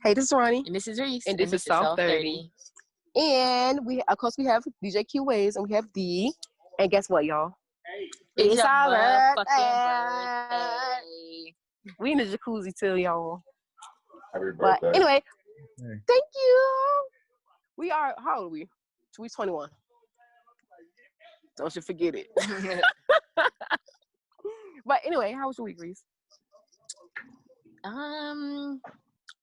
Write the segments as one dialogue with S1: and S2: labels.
S1: Hey, this is Ronnie.
S2: And this is Reese.
S1: And this is Soft30. And we, of course, we have DJ Q Waves and we have D. And guess what, y'all?
S2: It's
S1: our
S2: birthday.
S1: We in the jacuzzi too, y'all.
S3: Happy
S1: But
S3: birthday.
S1: anyway, thank you. We are, how old are we? We 21. Don't you forget it. But anyway, how was your week, Reese?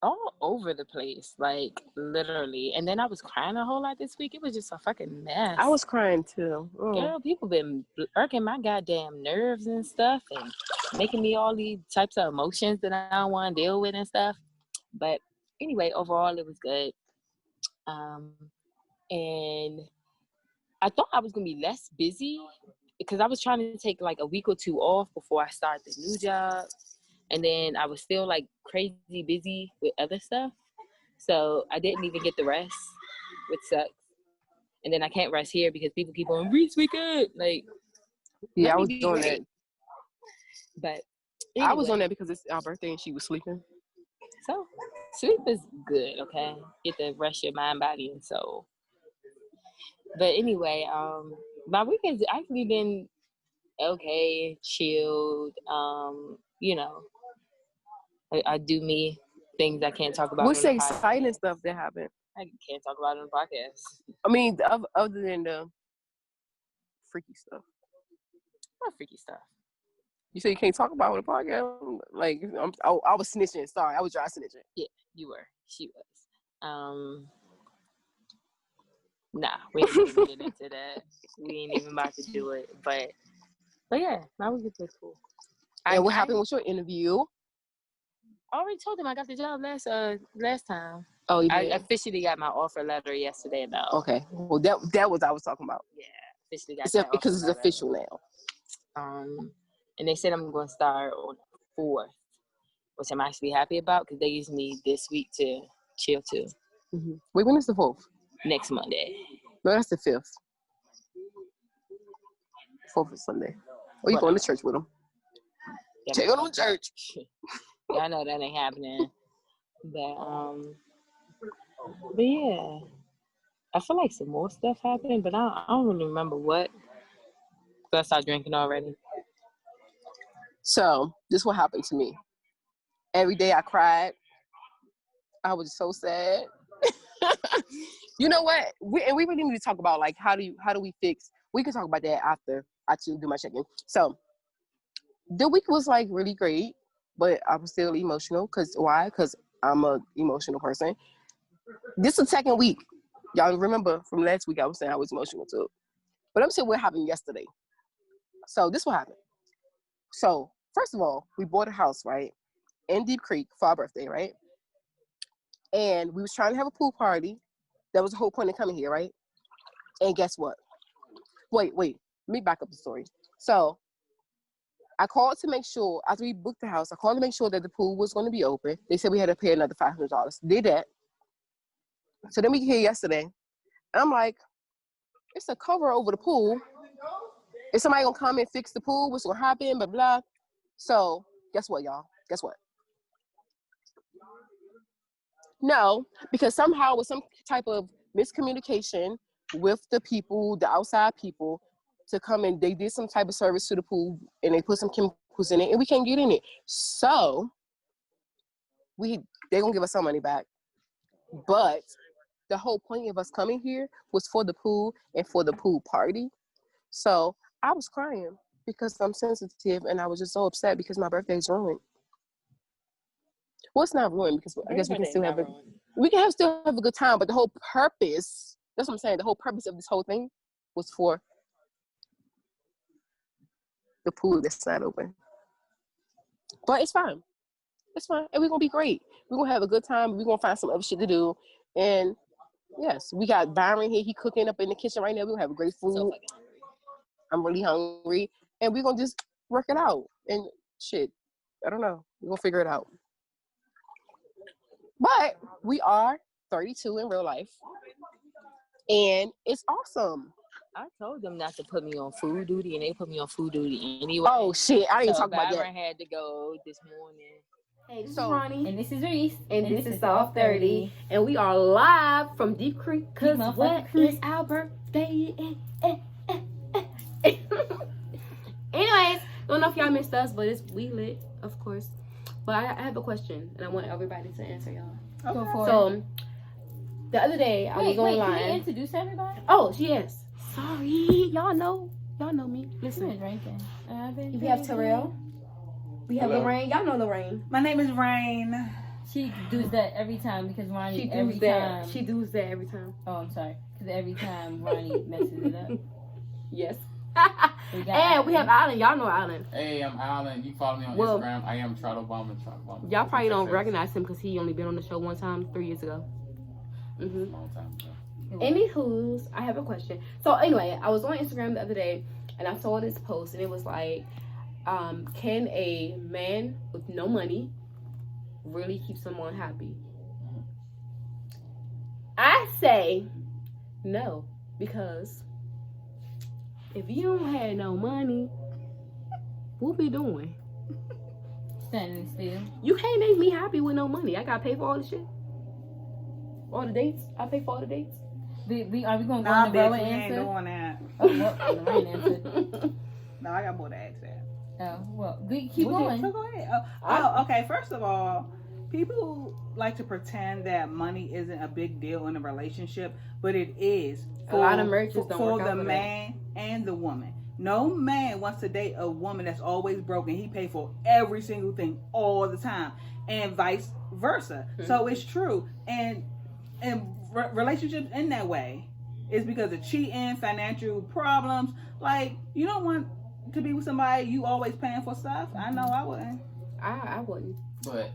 S2: All over the place, like literally. And then I was crying a whole lot this week. It was just a fucking mess.
S1: I was crying too.
S2: Girl, people been irking my goddamn nerves and stuff and making me all these types of emotions that I don't want to deal with and stuff. But anyway, overall it was good. And I thought I was gonna be less busy because I was trying to take like a week or two off before I start the new job. And then I was still like crazy busy with other stuff. So I didn't even get the rest, which sucks. And then I can't rest here because people keep on, Reese, we good. Like,
S1: yeah, I was doing that.
S2: But anyway,
S1: I was on that because it's our birthday and she was sleeping.
S2: So sleep is good, okay? Get to rest your mind, body, and soul. But anyway, my weekend's actually been okay, chilled. You know, I do me things I can't talk about.
S1: What's the exciting stuff that happened?
S2: I can't talk about it on the podcast.
S1: I mean, other than the freaky stuff.
S2: What freaky stuff?
S1: You say you can't talk about it on the podcast? Like, I was snitching. Sorry, I was dry snitching.
S2: Yeah, you were. She was. Nah, we ain't even get into that. We ain't even about to do it. But yeah, that was just cool.
S1: And what happened with your interview?
S2: I already told him I got the job last time.
S1: Oh, you
S2: I
S1: did?
S2: officially got my offer letter yesterday. Though.
S1: Okay, well that was I was talking about.
S2: Yeah, officially got
S1: because it's official now.
S2: And they said I'm going to start on the 4th, which I'm actually happy about because they use me this week to chill too.
S1: Mm-hmm. Wait, when is the 4th?
S2: Next Monday.
S1: No, that's the 5th. 4th is Sunday. Or you going to church with them? Take them to church.
S2: I know that ain't happening. But yeah. I feel like some more stuff happened, but I don't really remember what. So I started drinking already.
S1: So, this is what happened to me. Every day I cried. I was so sad. You know what? We really need to talk about like how do we fix. We can talk about that after I do my check-in. So the week was like really great, but I was still emotional. Cause why? Because I'm a emotional person. This is the second week. Y'all remember from last week I was saying I was emotional too. But I'm saying what happened yesterday. So this what happened. So first of all, we bought a house, right? In Deep Creek for our birthday, right? And we was trying to have a pool party. That was the whole point of coming here, right? And guess what? Wait. Let me back up the story. So I called to make sure, after we booked the house, I called to make sure that the pool was going to be open. They said we had to pay another $500. Did that. So then we get here yesterday. And I'm like, it's a cover over the pool. Is somebody going to come and fix the pool? What's going to happen? Blah, blah. So guess what, y'all? Guess what? No, because somehow with some type of miscommunication with the people, the outside people, to come and they did some type of service to the pool and they put some chemicals in it and we can't get in it. So they're gonna give us some money back. But the whole point of us coming here was for the pool and for the pool party. So I was crying because I'm sensitive and I was just so upset because my birthday's ruined. Well, it's not ruined because I guess we can still have still have a good time. But the whole purpose, that's what I'm saying, the whole purpose of this whole thing was for the pool that's not open. But it's fine. It's fine. And we're going to be great. We're going to have a good time. We're going to find some other shit to do. And yes, we got Byron here. He cooking up in the kitchen right now. We're going to have great food. So I'm really hungry. And we're going to just work it out. And shit, I don't know. We're going to figure it out. But we are 32 in real life. And it's awesome.
S2: I told them not to put me on food duty, and they put me on food duty anyway.
S1: Oh, shit. I didn't talk about that.
S2: Byron had to go this morning.
S3: Hey, this is Ronnie.
S2: And this is Reese.
S3: And this is Soft30. And we are live from Deep Creek because what is our birthday? Anyways, don't know if y'all missed us, but we lit, of course. But I have a question, and I want everybody to answer y'all.
S2: Go for it.
S3: So, the other day, I was online.
S2: Can we introduce everybody?
S3: Oh, yes. Sorry. Y'all know me. Listen. We have Terrell. We have Lorraine. Y'all know Lorraine.
S4: My name is Rain.
S2: She does that every time because Ronnie
S3: She does that every time.
S2: Oh, I'm sorry. Because every time Ronnie messes it up.
S3: Yes. And we have Alan. Y'all know Alan.
S5: Hey, I'm Alan. You follow me on Instagram. I am Trout Obama.
S3: Y'all probably don't recognize him because he only been on the show one time 3 years ago.
S5: Long time ago.
S3: Anywho's, I have a question. So anyway, I was on Instagram the other day and I saw this post and it was like, can a man with no money really keep someone happy? I say no, because if you don't have no money, what we doing?
S2: Standing still.
S3: You can't make me happy with no money. I gotta pay for all the shit. All the dates. I pay for all the dates.
S2: Are we gonna go
S4: Nah,
S2: on the row and
S4: bitch, we
S2: answer?
S4: ain't doing that.
S2: Oh, well, Lorraine answered.
S4: No, I got more to ask that.
S2: Oh, well, keep going.
S4: So go ahead. Okay. First of all, people like to pretend that money isn't a big deal in a relationship, but it is.
S3: A lot of marriages don't
S4: for
S3: work
S4: the
S3: out
S4: man and the woman. No man wants to date a woman that's always broke and he pay for every single thing all the time, and vice versa. So it's true, and relationships in that way is because of cheating, financial problems. Like, you don't want to be with somebody you always paying for stuff. I know I wouldn't.
S3: I wouldn't.
S5: But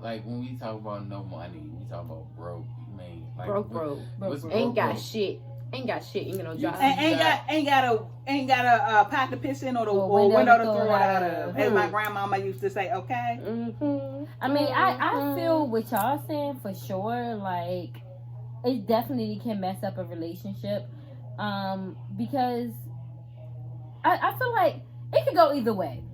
S5: like when we talk about no money, we talk about broke. I mean, like
S3: broke.
S5: What's
S3: Ain't got
S5: broke?
S3: shit. Ain't got shit. Ain't got no job.
S4: Ain't got a pot to piss in or window to throw it out of. As my grandmama used to say. Okay.
S2: I mean, I feel what y'all saying for sure. Like, it definitely can mess up a relationship, because I feel like it could go either way.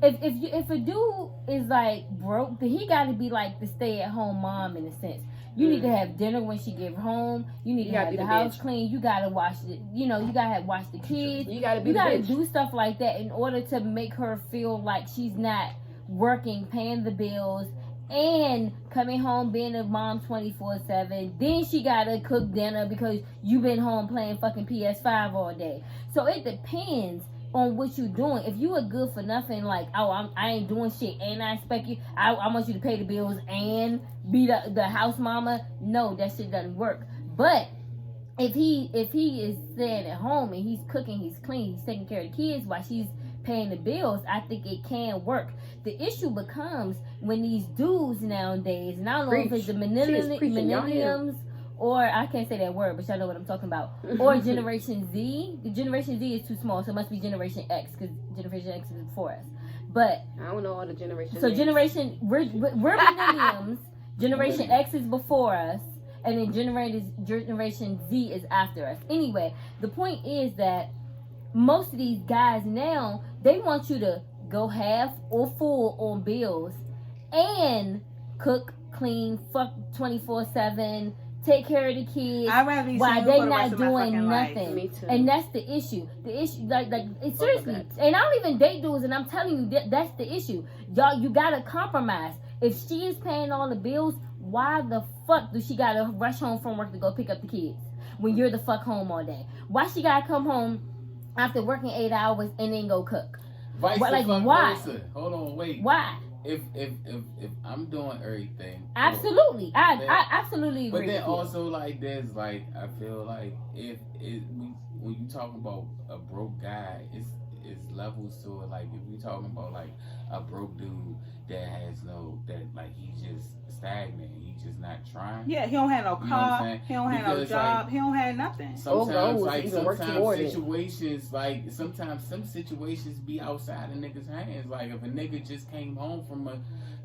S2: If a dude is like broke, then he got to be like the stay at home mom in a sense. You need to have dinner when she get home. You need to have the house clean. You gotta wash it. You gotta wash the kids.
S3: You gotta
S2: do stuff like that in order to make her feel like she's not working, paying the bills, and coming home being a mom 24/7. Then she gotta cook dinner because you been home playing fucking PS5 all day. So it depends on what you doing. If you are good for nothing, like, I ain't doing shit and I expect you, I want you to pay the bills and be the house mama, no, that shit doesn't work. But if he is staying at home and he's cooking, he's clean, he's taking care of the kids while she's paying the bills, I think it can work. The issue becomes when these dudes nowadays, and I don't know if it's the millenniums, or I can't say that word, but y'all know what I'm talking about. Or Generation Z. The Generation Z is too small, so it must be Generation X, because Generation X is before us. But
S3: I don't know all the generations.
S2: So we're millenniums. Generation X is before us, and then Generation Z is after us. Anyway, the point is that most of these guys now, they want you to go half or full on bills and cook, clean, fuck 24/7. Take care of the kids while they not doing nothing.
S3: Me too.
S2: And that's the issue. The issue, like it's seriously. And I don't even date dudes, and I'm telling you that's the issue. Y'all, you gotta compromise. If she is paying all the bills, why the fuck do she gotta rush home from work to go pick up the kids when you're the fuck home all day? Why she gotta come home after working 8 hours and then go cook?
S5: Why? Hold on, wait.
S2: Why?
S5: If I'm doing everything,
S2: absolutely, I absolutely agree.
S5: But then also, like, there's like, I feel like when you talk about a broke guy, it's levels to it. Like, if you talking about like a broke dude that has he's just stagnant, he's just not trying.
S4: Yeah, he don't have no car, he don't have no job, like, he don't have nothing.
S5: Sometimes some situations be outside of niggas' hands. Like, if a nigga just came home from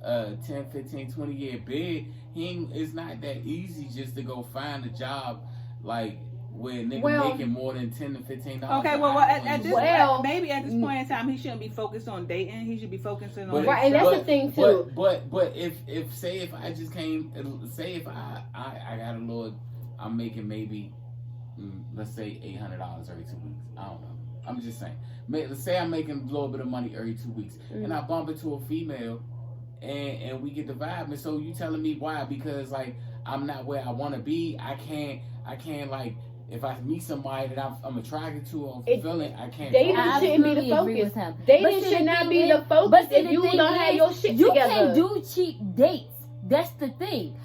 S5: a 10, 15, 20 year bid, it's not that easy just to go find a job like where a nigga
S3: Well-
S5: making more than $10 to $15.
S4: Okay,
S5: an
S4: well,
S5: hour
S4: at
S5: and
S4: this
S5: you-
S4: maybe at this point in time, he shouldn't be focused on dating. He should be focusing on
S3: Right, and that's the thing too.
S5: But if say if I just came, say if I got a little, I'm making maybe let's say $800 every 2 weeks. I don't know. I'm just saying. Let's say I'm making a little bit of money every 2 weeks, and I bump into a female, and we get the vibe. And so you telling me why? Because like I'm not where I want to be. I can't like. If I meet somebody that I'm attracted to or fulfilling, I can't.
S3: Dating
S2: I
S3: shouldn't be the
S2: absolutely agree with
S3: focus.
S2: him.
S3: Dating
S2: But see,
S3: should
S2: the
S3: not
S2: thing
S3: be
S2: is-
S3: the focus
S2: but see,
S3: if
S2: the
S3: you
S2: thing
S3: don't have
S2: is,
S3: your shit
S2: you
S3: together.
S2: can't do cheap dates. That's the thing.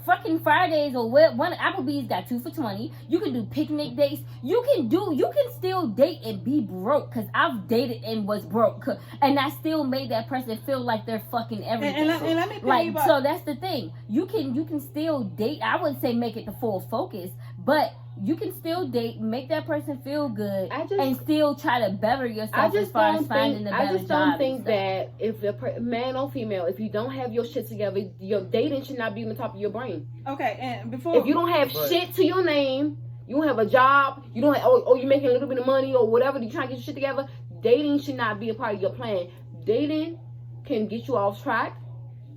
S2: Fucking Fridays or one Applebee's got 2 for $20. You can do picnic dates. You can still date and be broke. Cause I've dated and was broke, and I still made that person feel like they're fucking everything.
S4: And let me
S2: Like,
S4: piggyback.
S2: so that's the thing. You can still date. I wouldn't say make it the full focus, but you can still date, make that person feel good, and still try to better yourself as far as finding the better job.
S3: I just don't think that if the man or female, if you don't have your shit together, your dating should not be on the top of your brain.
S4: Okay, and before
S3: If you don't have shit to your name, you don't have a job, you don't have, you're making a little bit of money or whatever, you trying to get your shit together, dating should not be a part of your plan. Dating can get you off track,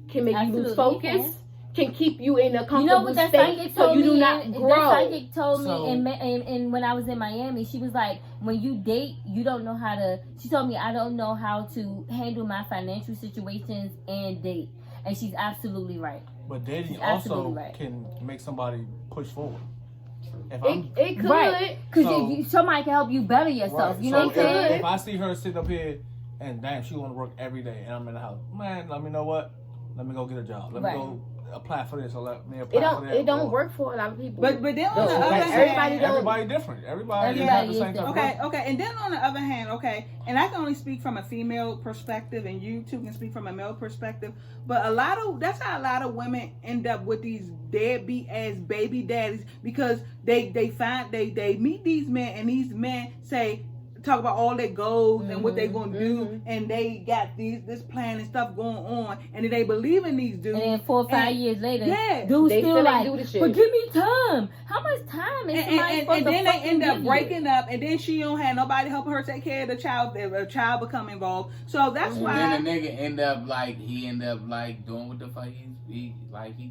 S3: can make you lose focus, can keep you in a comfortable state so you do not grow.
S2: That psychic told me, and when I was in Miami, she was like, when you date, you don't know how to, she told me, I don't know how to handle my financial situations and date. And she's absolutely right.
S6: But dating also can make somebody push forward.
S3: It could.
S2: Right. Because somebody can help you better yourself.
S6: Right.
S2: You know what I'm saying?
S6: If I see her sitting up here and damn, she want to work every day and I'm in the house, man, let me know what? Let me go get a job. Let me go apply for this or let me apply for that.
S3: It don't work for a lot of people.
S4: But then on the other hand,
S6: everybody different. Everybody not the same type.
S4: Okay. And then on the other hand, and I can only speak from a female perspective, and you two can speak from a male perspective. But that's how a lot of women end up with these deadbeat ass baby daddies, because they meet these men, and these men talk about all their goals and what they're gonna do, and they got this plan and stuff going on, and then they believe in these dudes.
S2: And then 4 or 5 years later, dudes
S3: they
S2: still like,
S3: do the shit.
S2: but give me time. How much time is somebody supposed
S4: and
S2: to
S4: then they end up
S2: give
S4: breaking
S2: you?
S4: up, and then she don't have nobody helping her take care of the child. A child become involved, so that's why.
S5: And then the nigga end up doing what the fuck he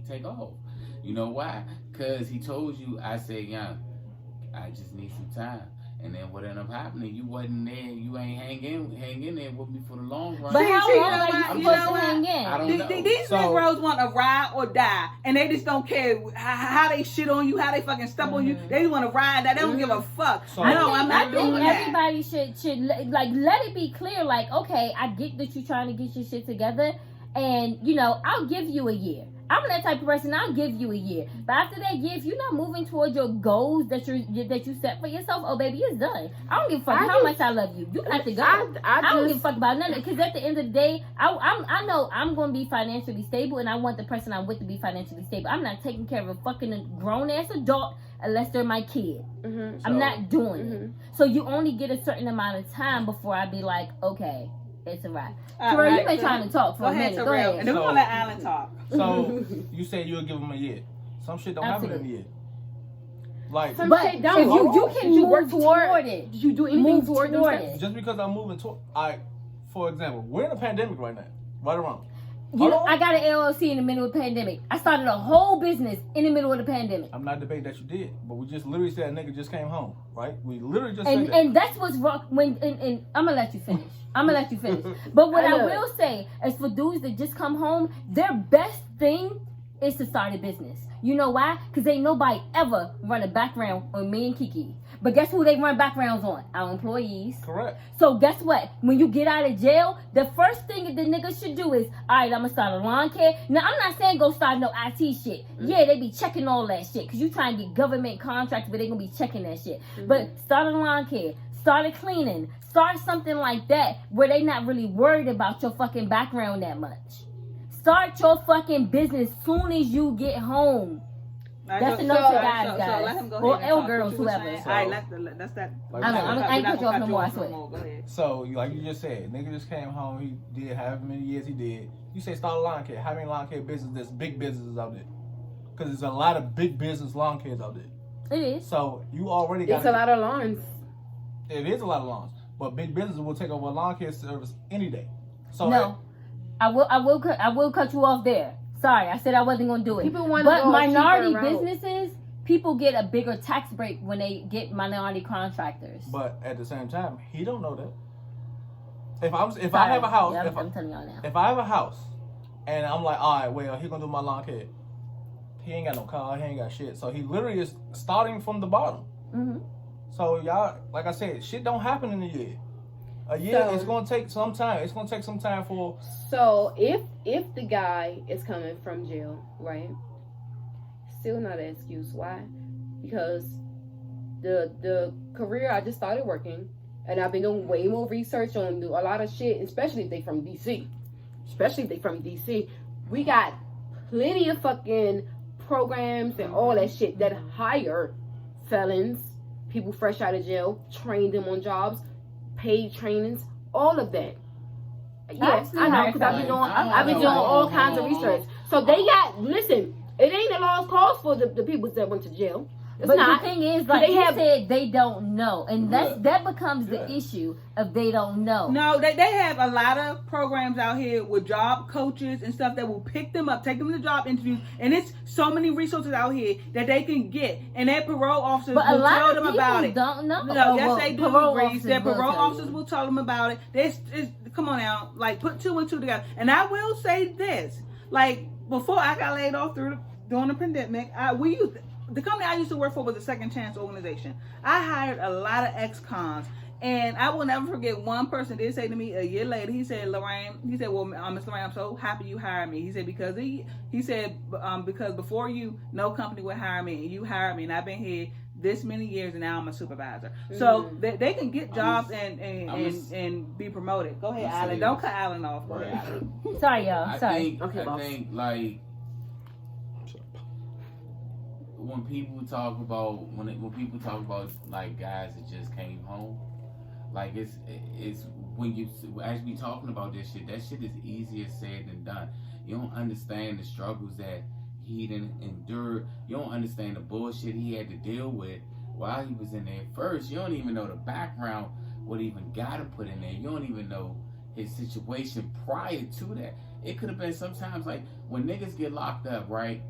S5: take off. You know why? Cause he told you, I said, young, I just need some time. And then what ended up happening? You wasn't there. You ain't hang in there with me for the long run.
S2: But how long are you supposed to hang in?
S5: I don't know.
S4: These Negroes want to ride or die, and they just don't care how they shit on you, how they fucking stump on you. They just want to ride that. They don't give a fuck.
S6: So,
S4: I'm not doing that.
S2: Everybody should like let it be clear. Like, okay, I get that you're trying to get your shit together, and I'll give you a year. I'm that type of person. I'll give you a year, but after that year, if you're not moving towards your goals that you set for yourself, oh baby, it's done. I don't give a fuck how much I love you. You got to go. I don't give a fuck about nothing, because at the end of the day, I know I'm going to be financially stable, and I want the person I'm with to be financially stable. I'm not taking care of a fucking grown ass adult unless they're my kid. I'm not doing it. So you only get a certain amount of time before I be like, okay, it's a wrap. Terrell, you've been trying to talk for a minute. Go ahead.
S4: And then we're going to let Alan talk.
S6: So you said you'll give him a year. Some shit don't happen in a year. Like,
S3: Some
S2: but
S3: shit don't.
S2: If you can
S3: you
S2: move
S3: work
S2: toward it.
S3: Did you do anything toward
S2: it?
S6: Just because I'm moving toward, for example, we're in a pandemic right now. Right or wrong?
S2: I got an LLC in the middle of the pandemic. I started a whole business in the middle of the pandemic.
S6: I'm not debating that you did, but we just literally said a nigga just came home, right? We literally just
S2: said
S6: that.
S2: And that's what's wrong. And I'm gonna let you finish. But what I will say is, for dudes that just come home, their best thing is to start a business. You know why? Because ain't nobody ever run a background on me and Kiki. But guess who they run backgrounds on? Our employees.
S6: Correct.
S2: So guess what? When you get out of jail, the first thing that the nigga should do is, all right, I'm going to start a lawn care. Now, I'm not saying go start no IT shit. Yeah, they be checking all that shit, because you trying to get government contracts, but they going to be checking that shit. But start a lawn care. Start a cleaning. Start something like that where they not really worried about your fucking background that much. Start your fucking business soon as you get home. That's enough to guys.
S4: So let him go
S2: or
S4: ahead
S2: L girls, whoever.
S4: All right, that's that.
S2: I ain't cut you off no more, I swear.
S4: Go ahead.
S6: So, like you just said, nigga just came home. He did however many years he did. You say start a lawn care. How many lawn care businesses? There's big businesses out there. Because there's a lot of big business lawn cares out there.
S3: It is.
S6: So you already got.
S3: It's a lot of lawns.
S6: It is a lot of lawns, but big business will take over a lawn care service any day. So
S7: no, I will cut you off there. Sorry, I said I wasn't gonna do it.
S3: People want to
S7: but
S3: go
S7: minority
S3: cheaper route.
S7: businesses, people get a bigger tax break when they get minority contractors.
S6: But at the same time, he don't know that. If I have a house,
S7: yeah, I'm telling y'all now.
S6: If I have a house, and I'm like, all right, well, he gonna do my lawn care. He ain't got no car. He ain't got shit. So he literally is starting from the bottom.
S7: Mm-hmm.
S6: So y'all, like I said, shit don't happen in a year. A year,
S3: So,
S6: it's gonna take some time. It's gonna take some time for.
S3: So if the guy is coming from jail, right? Still not an excuse. Why? Because the career I just started working, and I've been doing way more research on a lot of shit, especially if they from DC. We got plenty of fucking programs and all that shit that hire felons, people fresh out of jail, train them on jobs, paid trainings, all of that. Yes, I know, because I've been doing all kinds of research. So they got, listen, it ain't a lost cause for the people that went to jail. It's
S7: but
S3: not.
S7: The thing is, like you said, they don't know, and that becomes the issue of they don't know.
S4: No, they have a lot of programs out here with job coaches and stuff that will pick them up, take them to job interviews, and it's so many resources out here that they can get, and their parole officers will tell them about it.
S7: Don't know.
S4: No, yes, they do. Reese. Their parole officers will tell them about it. It's, come on now, like put two and two together. And I will say this, like before I got laid off during the pandemic, the company I used to work for was a Second Chance organization. I hired a lot of ex-cons, and I will never forget one person did say to me a year later. He said, "Lorraine," he said, "Well, Miss Lorraine, I'm so happy you hired me." He said because because before you, no company would hire me, and you hired me, and I've been here this many years, and now I'm a supervisor. So they can get jobs and be promoted. Go ahead, Alan. Don't cut Alan off.
S5: Right.
S7: Sorry, y'all.
S5: I think like. When people talk about like guys that just came home, like it's when you as we talking about this shit, that shit is easier said than done. You don't understand the struggles that he didn't endure. You don't understand the bullshit he had to deal with while he was in there. First, you don't even know the background, what even got him put in there. You don't even know his situation prior to that. It could have been sometimes like when niggas get locked up, right?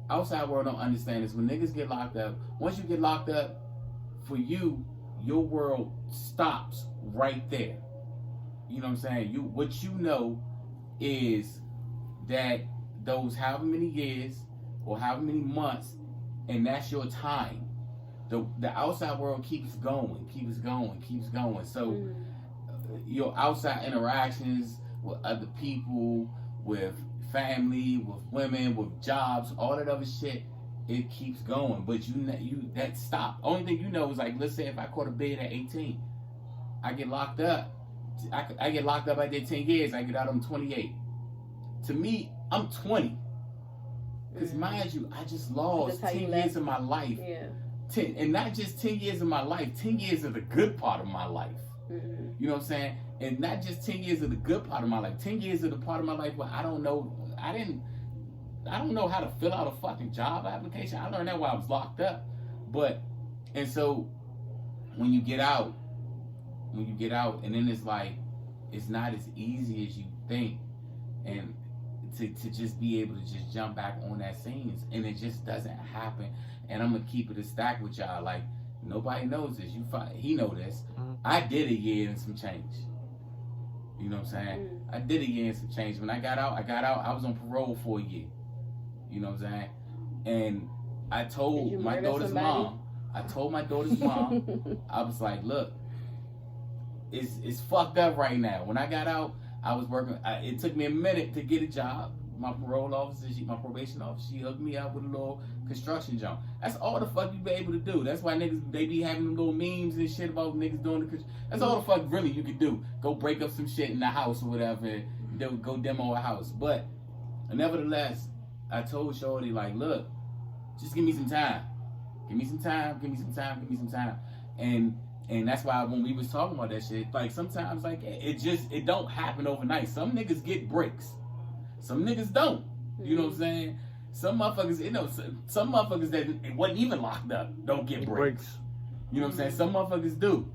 S5: Outside world don't understand this. When niggas get locked up, once you get locked up, for you, your world stops right there. You know what I'm saying? What you know is that those however many years or however many months, and that's your time. The outside world keeps going. So your outside interactions with other people, with family, with women, with jobs, all that other shit, it keeps going. But you that stop. Only thing you know is like, let's say if I caught a bid at 18, I get locked up. I get locked up after 10 years. I get out. I'm 28. To me, I'm 20. Because mind you, I just lost 10 years of my life. Yeah. 10, and not just 10 years of my life. 10 years of the good part of my life. Mm-hmm. You know what I'm saying? And not just 10 years of the good part of my life, 10 years of the part of my life where I don't know how to fill out a fucking job application. I learned that while I was locked up. And so when you get out, and then it's like, it's not as easy as you think. And to just be able to just jump back on that scene, and it just doesn't happen. And I'm gonna keep it a stack with y'all. Like, nobody knows this. He know this. I did a year and some change. You know what I'm saying? I did a year and some change. When I got out. I was on parole for a year. You know what I'm saying? And I told my daughter's mom. I was like, look, it's fucked up right now. When I got out, I was working. It took me a minute to get a job. My parole officer, my probation officer, she hooked me up with a little construction job. That's all the fuck you be able to do. That's why niggas, they be having them little memes and shit about niggas doing the construction. That's all the fuck really you could do. Go break up some shit in the house or whatever, and go demo a house. But nevertheless, I told Shorty, like, look, just give me some time. Give me some time. And that's why when we was talking about that shit, like sometimes like it don't happen overnight. Some niggas get breaks. Some niggas don't. You know what I'm saying? some motherfuckers, you know, some motherfuckers that wasn't even locked up don't get breaks. You know what I'm saying? Some motherfuckers do.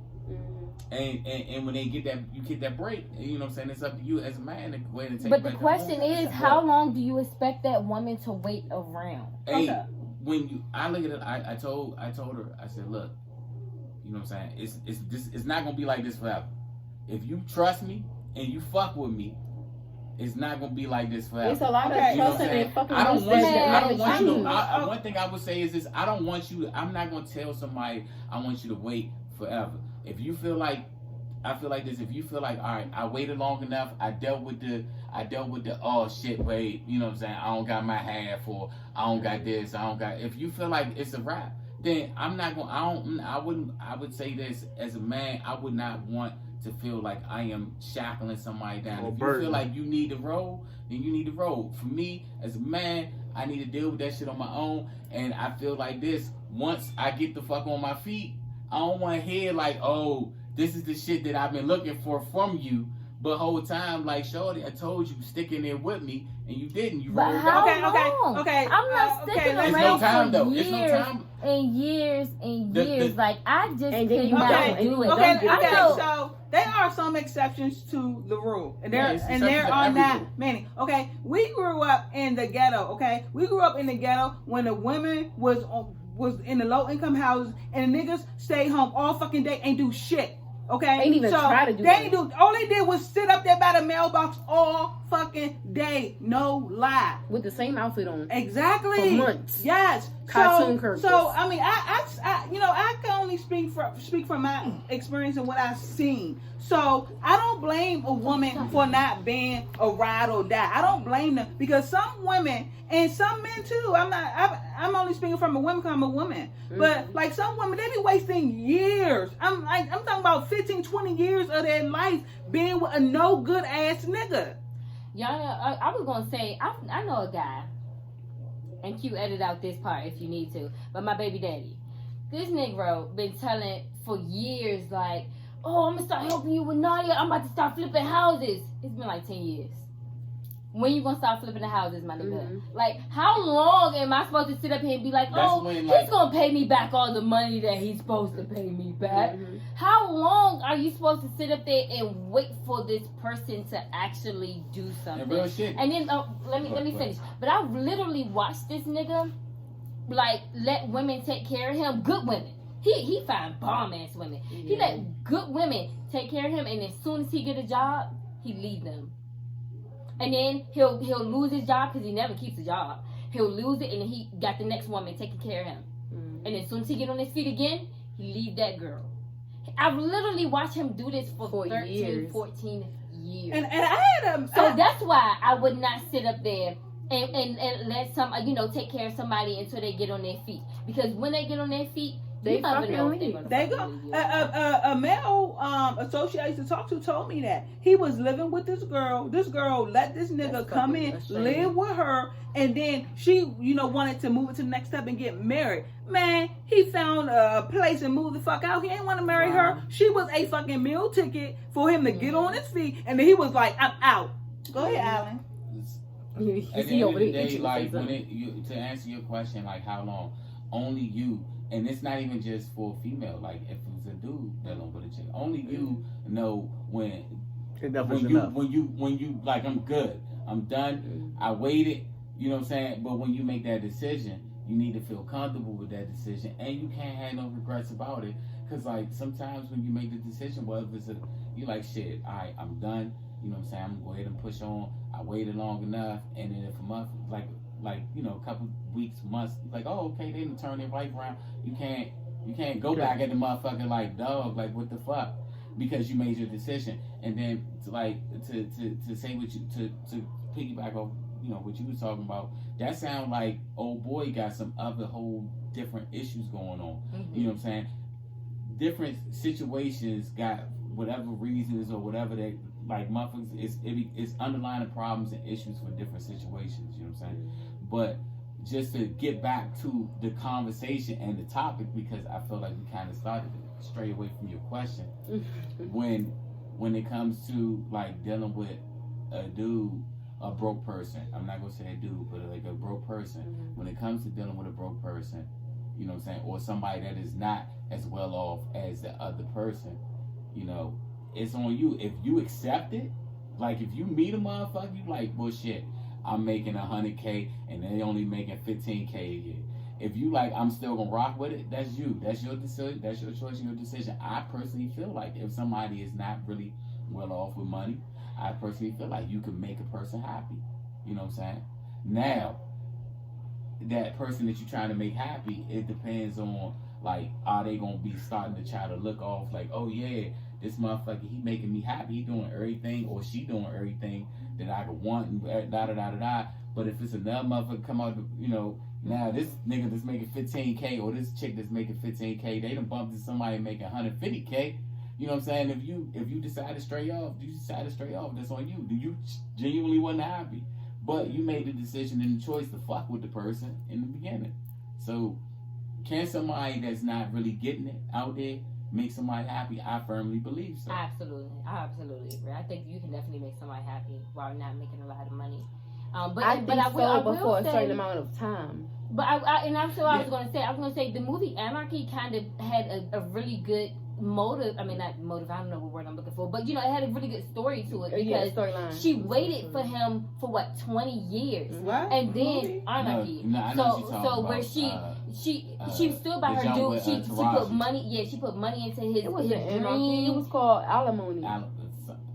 S5: And when they get that, you get that break. You know what I'm saying? It's up to you as a man to go ahead and take.
S7: But the question is, how long do you expect that woman to wait around?
S5: Hey, when I look at it, I told her, I said, look, you know what I'm saying? It's not gonna be like this forever. If you trust me and you fuck with me, it's not gonna be like this forever.
S3: It's a lot of trust and fucking.
S5: I don't want you to. One thing I would say is this: I don't want you. I'm not gonna tell somebody I want you to wait forever. If you feel like, I feel like this. If you feel like, all right, I waited long enough. I dealt with the oh shit, wait. You know what I'm saying? I don't got my half, or I don't got this. I don't got. If you feel like it's a wrap, then I'm not gonna. I would say this as a man. I would not want to feel like I am shackling somebody down. If you feel like you need to roll, then you need to roll. For me, as a man, I need to deal with that shit on my own. And I feel like this, once I get the fuck on my feet, I don't want to hear like, oh, this is the shit that I've been looking for from you. But whole time, like, shorty, I told you, stick in there with me, and you didn't. You
S7: but how long?
S4: Okay.
S7: I'm not sticking around for years and years and years. Like, I just could not do it.
S4: Okay. So there are some exceptions to the rule, and there are not many. Okay, we grew up in the ghetto. Okay, we grew up in the ghetto when the women was in the low income houses, and the niggas stayed home all fucking day and do shit. Okay,
S3: they didn't even try to do that.
S4: All they did was sit up there by the mailbox all fucking day. No lie.
S3: With the same outfit on.
S4: Exactly.
S3: For months.
S4: Yes.
S3: Cartoon characters.
S4: So I mean, I can only speak from my experience and what I've seen. So I don't blame a woman for not being a ride or die. I don't blame them, because some women and some men too. I'm only speaking from a woman because I'm a woman. Mm-hmm. But like some women, they be wasting years. I'm talking about 15, 20 years of their life being with a no good ass nigga.
S7: Y'all know, I was gonna say I know a guy, and Q edit out this part if you need to. But my baby daddy, this Negro been telling for years like, oh, I'm gonna start helping you with Nadia. I'm about to start flipping houses. It's been like 10 years. When you gonna start flipping the houses, my nigga? Mm-hmm. Like, how long am I supposed to sit up here and be like, he's gonna pay me back all the money that he's supposed to pay me back? Mm-hmm. How long are you supposed to sit up there and wait for this person to actually do something?
S5: Real shit.
S7: And then let me finish. But I've literally watched this nigga like let women take care of him. Good women. He find bomb ass women. Mm-hmm. He let good women take care of him, and as soon as he get a job, he leave them. And then he'll lose his job because he never keeps a job. He'll lose it, and then he got the next woman taking care of him. Mm-hmm. And as soon as he get on his feet again, he leave that girl. I've literally watched him do this for 13, years. 14 years.
S4: And I had
S7: so that's why I would not sit up there and let some take care of somebody until they get on their feet. Because when they get on their feet, they fucking leave.
S4: They go. A male associate I used to talk to told me that he was living with this girl. This girl let this nigga come in, live with her, and then she, wanted to move it to the next step and get married. Man, he found a place and moved the fuck out. He ain't want to marry her. She was a fucking meal ticket for him to get on his feet, and then he was like, "I'm out." Go ahead, Alan.
S5: At the end of the day, like to answer your question, like how long? Only you. And it's not even just for a female. Like if it's a dude dealing with a chick, only you know when you like, I'm good, I'm done, I waited. You know what I'm saying? But when you make that decision, you need to feel comfortable with that decision, and you can't have no regrets about it. Cause like sometimes when you make the decision, whether it's you like shit, all right, I'm done. You know what I'm saying? I'm gonna go ahead and push on. I waited long enough, and then if a month like a couple weeks, months, like, oh, okay, they didn't turn their life around. You can't go back at the motherfucker like, dog, like, what the fuck? Because you made your decision. And then to say what you to piggyback off, what you was talking about, that sound like old boy got some other whole different issues going on. Mm-hmm. You know what I'm saying? Different situations got whatever reasons or whatever they like motherfuckers it's underlying problems and issues for different situations, you know what I'm saying? But just to get back to the conversation and the topic, because I feel like we kind of started to stray away from your question. When it comes to like dealing with a dude a broke person, I'm not gonna say a dude, but like a broke person, when it comes to dealing with a broke person, you know what I'm saying, or somebody that is not as well off as the other person, you know, it's on you. If you accept it, like if you meet a motherfucker, you like, bullshit, I'm making 100K and they only making 15K a year. If you like, I'm still gonna rock with it, that's you. That's your decision. That's your choice and your decision. I personally feel like if somebody is not really well off with money, I personally feel like you can make a person happy. You know what I'm saying? Now, that person that you're trying to make happy, it depends on, like, are they gonna be starting to try to look off like, oh yeah, this motherfucker, he making me happy, he doing everything, or she doing everything that I could want, and da da da da da. But if it's another motherfucker come out, you know, now this nigga that's making 15K or this chick that's making 15K, they done bumped into somebody making 150K. You know what I'm saying? If you decide to stray off, that's on you. Do you genuinely wasn't happy? But you made the decision and the choice to fuck with the person in the beginning. So can somebody that's not really getting it out there make somebody happy? I firmly believe so.
S7: Absolutely. I absolutely agree. I think you can definitely make somebody happy while not making a lot of money. But
S3: I
S7: will
S3: before a
S7: say,
S3: certain amount of time.
S7: But and that's what I was going to say. I was going to say the movie Anarchy kind of had a really good motive. I mean, not motive. I don't know what word I'm looking for, but you know, it had a really good story to it because she waited for him for what 20 years, and then Anarchy. So where she stood by her dude. She put money. Yeah, she put money into his dream.
S3: It was called alimony.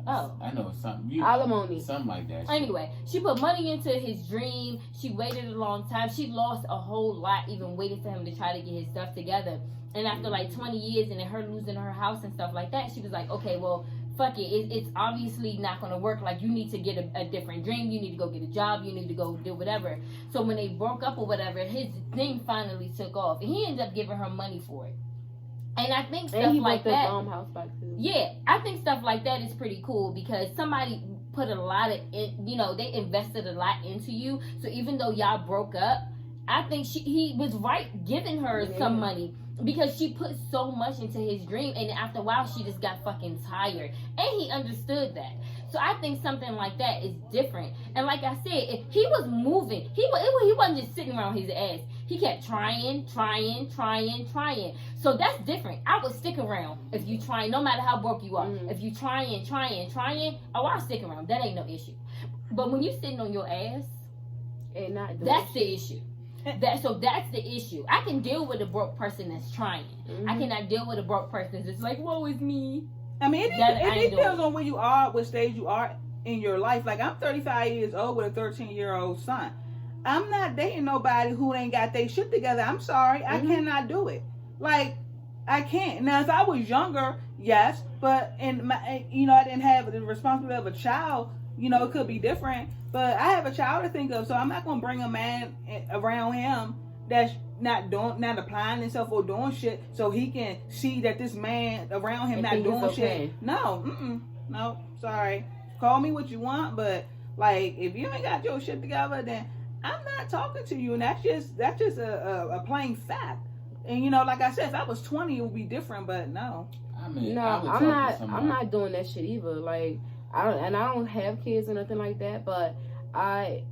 S5: I know something.
S3: Alimony.
S5: Something like that.
S7: Anyway, she put money into his dream. She waited a long time. She lost a whole lot even waiting for him to try to get his stuff together. And after like 20 years and her losing her house and stuff like that, she was like, okay, well, fuck it. It's obviously not going to work. Like, you need to get a different dream. You need to go get a job. You need to go do whatever. So when they broke up or whatever, his thing finally took off. And he ended up giving her money for it. And I think stuff like that.
S3: House back too.
S7: Yeah, I think stuff like that is pretty cool because somebody put a lot of, they invested a lot into you. So even though y'all broke up, I think he was right giving her some money because she put so much into his dream. And after a while, she just got fucking tired. And he understood that. So I think something like that is different. And like I said, if he was moving, he wasn't just sitting around his ass. He kept trying. So that's different. I would stick around if you trying, no matter how broke you are. If you trying, I'll stick around. That ain't no issue. But when you sitting on your ass,
S3: and not
S7: that's the issue. That's the issue. I can deal with a broke person that's trying. I cannot deal with a broke person that's like, woe is me.
S4: I mean, it depends on where you are, what stage you are in your life. Like, I'm 35 years old with a 13-year-old son. I'm not dating nobody who ain't got their shit together. I'm sorry. I cannot do it. Like, I can't. Now, if I was younger, yes, but I didn't have the responsibility of a child, it could be different. But I have a child to think of, so I'm not going to bring a man around him that's not applying himself or doing shit so he can see that this man around him not doing shit. No, no, sorry. Call me what you want, but like, if you ain't got your shit together, then I'm not talking to you, and that's just a plain fact. And like I said, if I was 20, it would be different. But no,
S3: I'm not doing that shit either. Like, I don't have kids or nothing like that. But I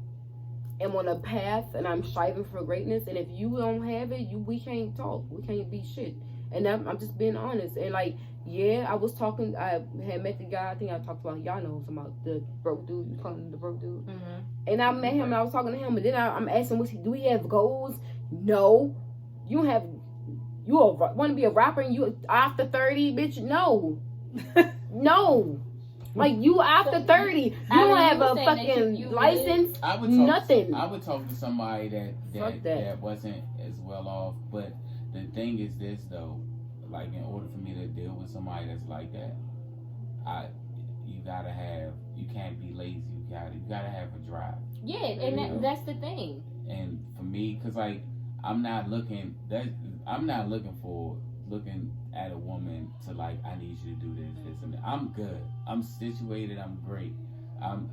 S3: am on a path, and I'm striving for greatness. And if you don't have it, we can't talk. We can't be shit. And I'm just being honest. And like, yeah, I was talking. I had met the guy. I think I talked about, y'all know, about the broke dude. You call him the broke dude. And I met him, and I was talking to him. And then I'm asking, do he have goals? No. You don't have. You want to be a rapper and you after 30, bitch? No. No. Like, you after 30, you don't have a fucking license. Nothing.
S5: I would talk to somebody that wasn't as well off. But the thing is this, though. Like, in order for me to deal with somebody that's like that, you can't be lazy. You gotta have a drive.
S7: Yeah, and that's the thing.
S5: And for me, cause like, I'm not looking at a woman to like, I need you to do this, and that. I'm good. I'm situated. I'm great. I'm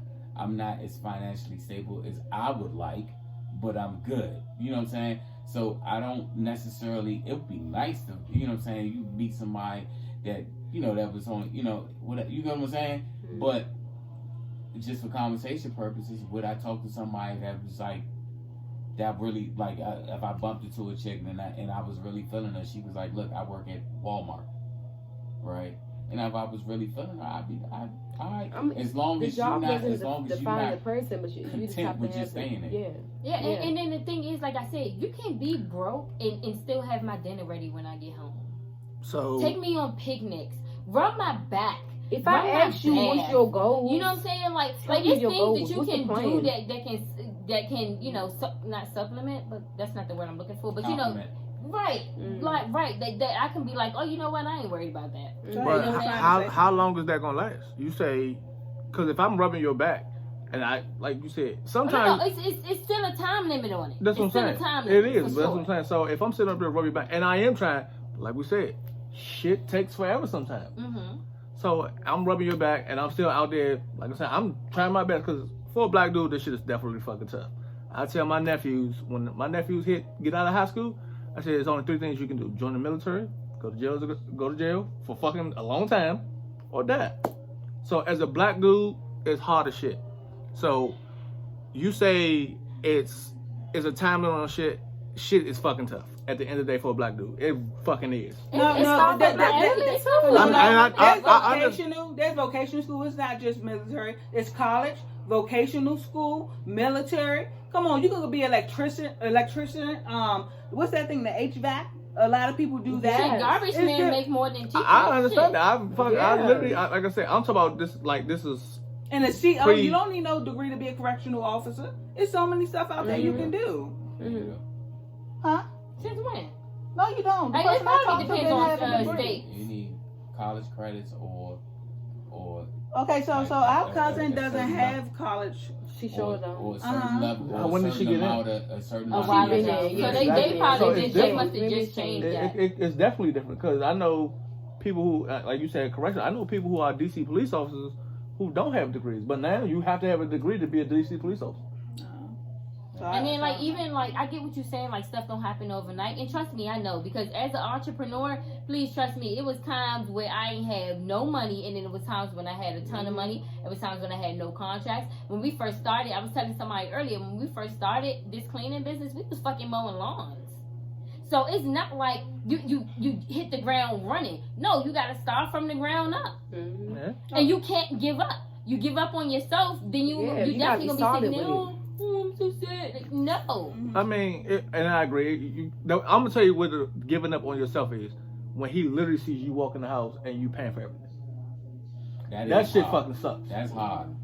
S5: not as financially stable as I would like, but I'm good. You know what I'm saying? So I don't necessarily, it would be nice to, you know what I'm saying, you meet somebody that, that was on, what I'm saying? But just for conversation purposes, would I talk to somebody that was like, that really, like, if I bumped into a chick and I was really feeling her, she was like, look, I work at Walmart, right? And if I was really feeling her, I'd be, all right,
S3: I mean,
S5: as long as you're not, as long as you're
S3: define the
S5: not
S3: person, but you just have to
S5: with
S3: have
S5: just staying there.
S7: Yeah, and then the thing is, like I said, you can be broke and still have my dinner ready when I get home.
S6: So
S7: Take me on picnics, rub my back.
S3: If I ask you what's your goal,
S7: you know what I'm saying? Like
S3: Tell me
S7: it's
S3: your
S7: things
S3: goals.
S7: that you
S3: What's the
S7: can
S3: plan?
S7: do that can you know not supplement, but that's not the word I'm looking for. But
S5: Compliment.
S7: you know, right, like right, that I can be like, oh, you know what? I ain't worried about that.
S4: So,
S7: You
S6: But
S7: know what I'm saying?
S6: how long is that gonna last? You say, because if I'm rubbing your back, and I, like you said, sometimes
S7: No, it's still a time limit on it.
S6: that's what I'm
S7: It's still
S6: saying.
S7: a time
S6: It
S7: limit,
S6: is,
S7: for
S6: but that's what I'm
S7: sure.
S6: saying. So if I'm sitting up there rubbing your back, and I am trying, like we said, shit takes forever sometimes.
S7: Mm-hmm.
S6: So I'm rubbing your back, and I'm still out there. Like I said, I'm trying my best because for a black dude, this shit is definitely fucking tough. I tell my nephews, when my nephews get out of high school, I said there's only 3 things you can do: join the military, go to jail for fucking a long time, or die. So as a black dude, it's hard as shit. So you say it's a time limit on shit. Shit is fucking tough. At the end of the day, for a black dude, it fucking is.
S4: There's vocational school. It's not just military. It's college, vocational school, military. Come on, you could be electrician. What's that thing? The HVAC. A lot of people do that.
S7: Shit, garbage man make more than teachers.
S6: I understand that. I literally, like I said, I'm talking about this. Like this is.
S4: And a CO, you don't need no degree to be a correctional officer. There's so many stuff out there you can do. Huh?
S7: Since when?
S4: No, you don't.
S7: Like, it probably depends on state.
S5: You need college credits or.
S4: Okay, so our cousin doesn't have college.
S3: She sure don't.
S5: Or a certain level. Or
S6: When did she get in?
S5: A certain
S7: A
S5: amount
S7: while
S5: of
S7: ago.
S5: years.
S7: So they probably
S6: it's
S7: they must
S6: different.
S7: have just changed that.
S6: It's definitely different because I know people who, like you said, correction. I know people who are DC police officers who don't have degrees, but now you have to have a degree to be a DC police officer.
S7: And then, like, even, like, I get what you're saying, like, stuff don't happen overnight. And trust me, I know. Because as an entrepreneur, please trust me, it was times where I ain't have no money. And then it was times when I had a ton of money. It was times when I had no contracts. When we first started, I was telling somebody earlier, when we first started this cleaning business, we was fucking mowing lawns. So it's not like you hit the ground running. No, you got to start from the ground up.
S3: Mm-hmm.
S6: Yeah.
S7: And you can't give up. You give up on yourself, then you definitely going to be sitting there, I'm so sad. No.
S6: I mean, and I agree. I'm gonna tell you what giving up on yourself is when he literally sees you walk in the house and you paying for everything. That shit fucking sucks.
S5: That's hard.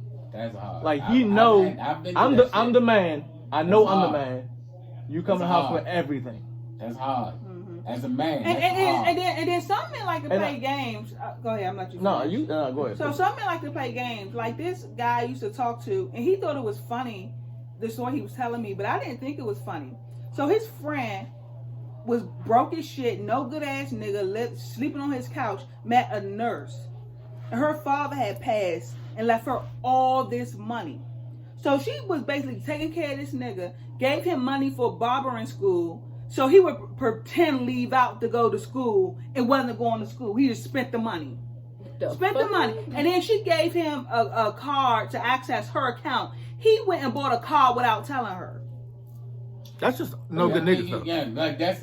S6: Like he know I'm the man. I know
S5: That's
S6: I'm the
S5: hard.
S6: man. You come in the house
S5: hard.
S6: for everything.
S5: That's hard. As a man.
S4: And then some men like to play games. Go ahead, I'm let you finish.
S6: No, you go ahead.
S4: So some men like to play games. Like this guy I used to talk to, and he thought it was funny, the story he was telling me, but I didn't think it was funny. So his friend was broke as shit, no good ass nigga, sleeping on his couch, met a nurse. And her father had passed and left her all this money. So she was basically taking care of this nigga, gave him money for barbering school, so he would pretend leave out to go to school and wasn't going to school. He just spent the money. And then she gave him a card to access her account. He went and bought a car without telling her.
S6: That's just no good niggas stuff.
S5: Yeah, like that's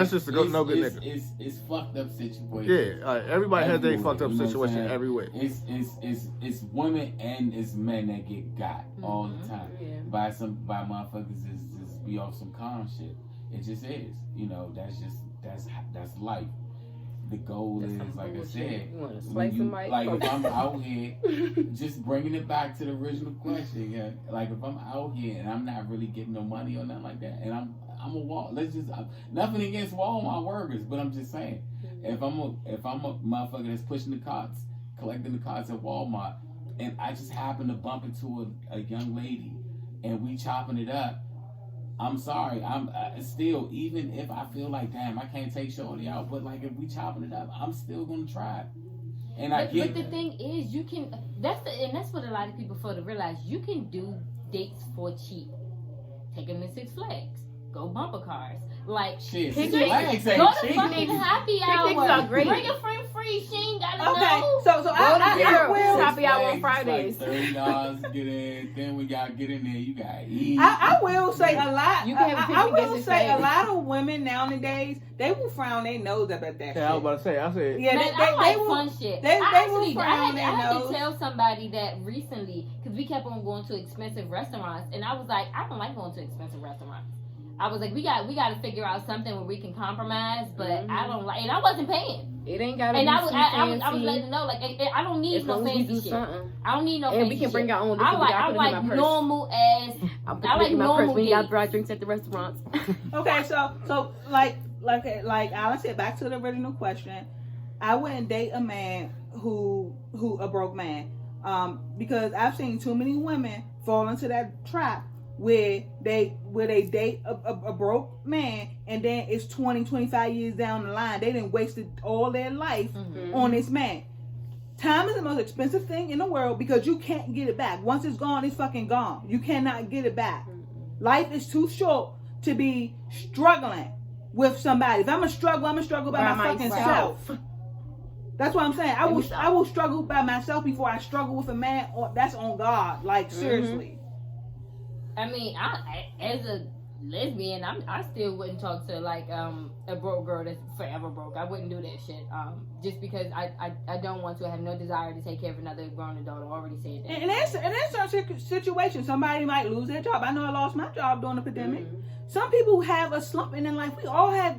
S6: just a no good nigga.
S5: It's fucked up situation.
S6: Yeah, everybody has their fucked up situation everywhere.
S5: It's women and it's men that get got all the time by motherfuckers just be off some calm shit. It just is, that's life. The goal is, like I said, if I'm out here, just bringing it back to the original question, yeah. Like if I'm out here and I'm not really getting no money or nothing like that, and I'm nothing against Walmart workers, but I'm just saying, if I'm a motherfucker that's pushing the carts, collecting the carts at Walmart, and I just happen to bump into a young lady, and we chopping it up. I'm sorry. I'm still, even if I feel like, damn, I can't take Shorty out, but like if we chopping it up, I'm still gonna try. But
S7: the thing is, you can. That's what a lot of people fail to realize. You can do dates for cheap. Take them to Six Flags. Go bumper cars. Like
S5: shit.
S7: Go to fucking happy hour.
S3: Picnics are great.
S7: Bring a friend free. She ain't gotta
S4: Okay,
S7: know.
S4: so I will.
S3: happy hour on
S5: Like
S3: Fridays.
S5: $30 to get in. Then when y'all get in there, you got to eat.
S4: I will say a lot.
S3: You can have a
S4: I
S3: picnic
S4: will
S3: guest
S4: say a
S3: instead.
S4: lot of women nowadays, they will frown their nose up at that
S6: Yeah, I was
S4: shit.
S6: about to say. I said.
S4: Yeah,
S7: Man,
S4: they
S7: I like
S4: will.
S7: fun shit.
S4: they
S7: I
S4: will
S7: actually,
S4: frown their
S7: I had
S4: nose.
S7: to tell somebody that recently because we kept on going to expensive restaurants, and I was like, I don't like going to expensive restaurants. I was like, we got to figure out something where we can compromise, but I don't like, and I wasn't paying.
S3: It ain't gotta
S7: And
S3: be
S7: I was
S3: fancy.
S7: letting them know, like, I don't need
S3: As
S7: no
S3: long as we
S7: fancy
S3: do
S7: shit.
S3: something.
S7: I don't need no
S3: And
S7: fancy
S3: we can bring
S7: shit.
S3: our own liquor.
S7: I
S3: I
S7: like normal ass.
S3: I'm
S7: I like
S3: my
S7: normal
S3: purse when y'all
S7: dates.
S3: buy drinks at the restaurants.
S4: Okay, so like Alan said, back to the original question. I wouldn't date a man who a broke man, because I've seen too many women fall into that trap where they date a broke man, and then it's 20, 25 years down the line, they done wasted all their life on this man. Time is the most expensive thing in the world because you can't get it back. Once it's gone, it's fucking gone. You cannot get it back. Life is too short to be struggling with somebody. If I'm gonna struggle, I'm gonna struggle by my fucking self. That's what I'm saying. I will struggle by myself before I struggle with a man. That's on God. Like seriously.
S7: I mean, I as a lesbian, I still wouldn't talk to like a broke girl that's forever broke. I wouldn't do that shit. Just because I don't want to. I have no desire to take care of another grown adult. I already said that.
S4: And in certain situations, somebody might lose their job. I know I lost my job during the pandemic. Some people have a slump in their life. We all have,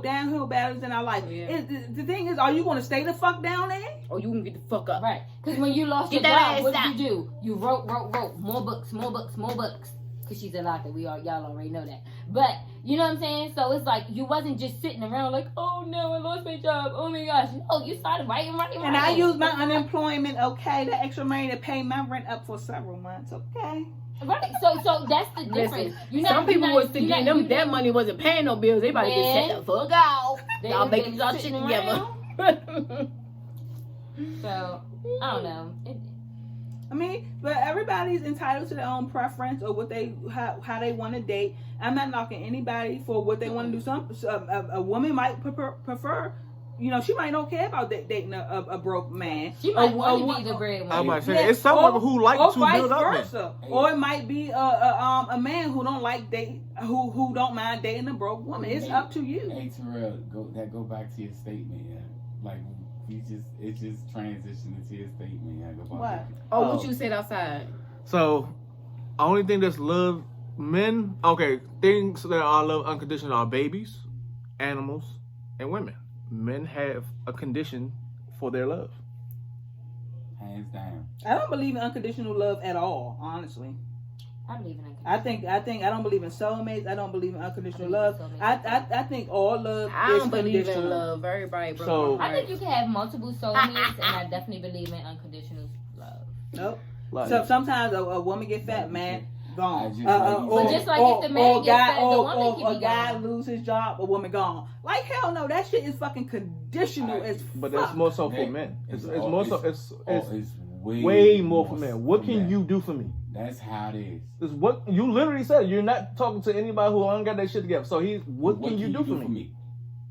S4: downhill battles in our life.
S3: Yeah.
S4: The thing is, are you going to stay the fuck down there?
S3: Or you can get the fuck up.
S7: Right. Because when you lost your
S3: Get that
S7: job, what
S3: ass
S7: did you do? You wrote. More books. Because she's a locker. Y'all already know that. But, you know what I'm saying? So it's like, you wasn't just sitting around like, oh no, I lost my job. Oh my gosh. No, you started writing.
S4: And I used my unemployment, okay, the extra money to pay my rent up for several months, okay.
S7: Right. So that's the difference.
S3: Listen, some people was thinking them that money wasn't paying no bills. They about to get set the fuck out. Y'all making y'all shit together.
S7: So, I don't know.
S4: I mean, but everybody's entitled to their own preference or what how they want to date. I'm not knocking anybody for what they want to do. A woman might prefer, she might not care about dating a broke man.
S7: She might want to be the breadwinner.
S6: I'm about to say, it's some women who like to build up
S4: versa. Or it might be a man who don't like who don't mind dating a broke woman. It's up to you.
S5: Hey Terrell, go back to your statement. Yeah. Like it just transitioned into your statement. Yeah. Go back.
S3: What? What you said outside?
S6: So, only thing that's love men. Okay, things that I love unconditional are babies, animals, and women. Men have a condition for their love.
S5: Hands down.
S4: I don't believe in unconditional love at all, honestly.
S7: I believe in it.
S4: I think I don't believe in soulmates. I don't believe in unconditional love. I think all love
S3: I
S4: is
S3: don't believe
S4: conditional.
S3: in love. Everybody broke.
S6: So-
S7: I think you can have multiple soulmates, and I definitely believe in unconditional love.
S4: Nope.
S6: Like,
S4: So sometimes a woman get fat, man, gone.
S7: But just like if the man gets fat, the woman can
S4: or
S7: be
S4: guy
S7: gone.
S4: lose his job, a woman gone. Like hell no, that shit is fucking conditional as
S6: but
S4: fuck.
S6: that's more so for men. It's more so. It's
S5: way
S6: more for men. What can you do for me?
S5: That's how it is.
S6: It's what you literally said. You're not talking to anybody who ain't got that shit together. So what can you do for me?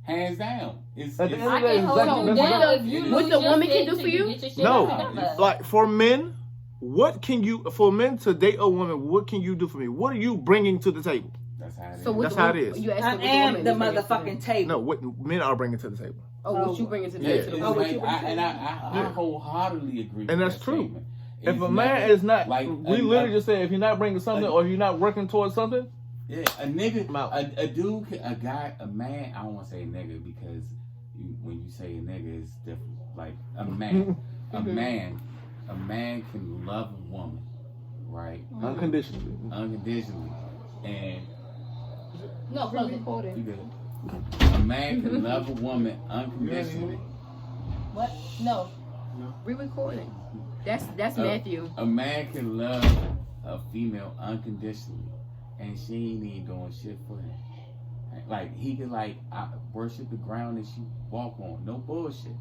S5: Hands down.
S6: At the end
S7: I
S6: of the day,
S7: can hold
S6: exactly-
S7: you
S6: that's
S7: down
S6: what-
S7: if you
S3: What
S7: lose
S3: the
S7: your
S3: woman can
S7: shit
S3: do
S7: till
S3: for
S7: you
S3: you?
S7: get your shit
S6: No,
S7: together.
S6: like for men, what can you? For men to date a woman, what can you do for me? What are you bringing to the table?
S5: That's how it is.
S3: So
S6: That's how it is.
S3: You
S4: I
S3: asked
S4: am the motherfucking table.
S6: No, what men are bringing to the table.
S3: what you bringing to the
S5: Yeah,
S3: table?
S5: it's
S4: Oh, what
S5: like,
S4: you bring to the
S5: I wholeheartedly agree with
S6: And that's
S5: that
S6: true.
S5: statement.
S6: If
S5: It's
S6: a man
S5: never-
S6: is not,
S5: like,
S6: we literally just say if you're not bringing something or if you're not working towards something,
S5: yeah, a nigga,
S6: Mouth.
S5: a dude, a guy, a man. I don't want to say nigga because when you say a nigga, it's different. Like a man, a man can love a woman, right?
S6: unconditionally.
S5: Unconditionally, and
S7: No, close it.
S5: you good. A man can love a woman unconditionally.
S7: What? No.
S3: Re-recording. That's Matthew.
S5: A man can love a female unconditionally, and she ain't even doing shit for him. Like he can worship the ground that she walk on. No bullshit.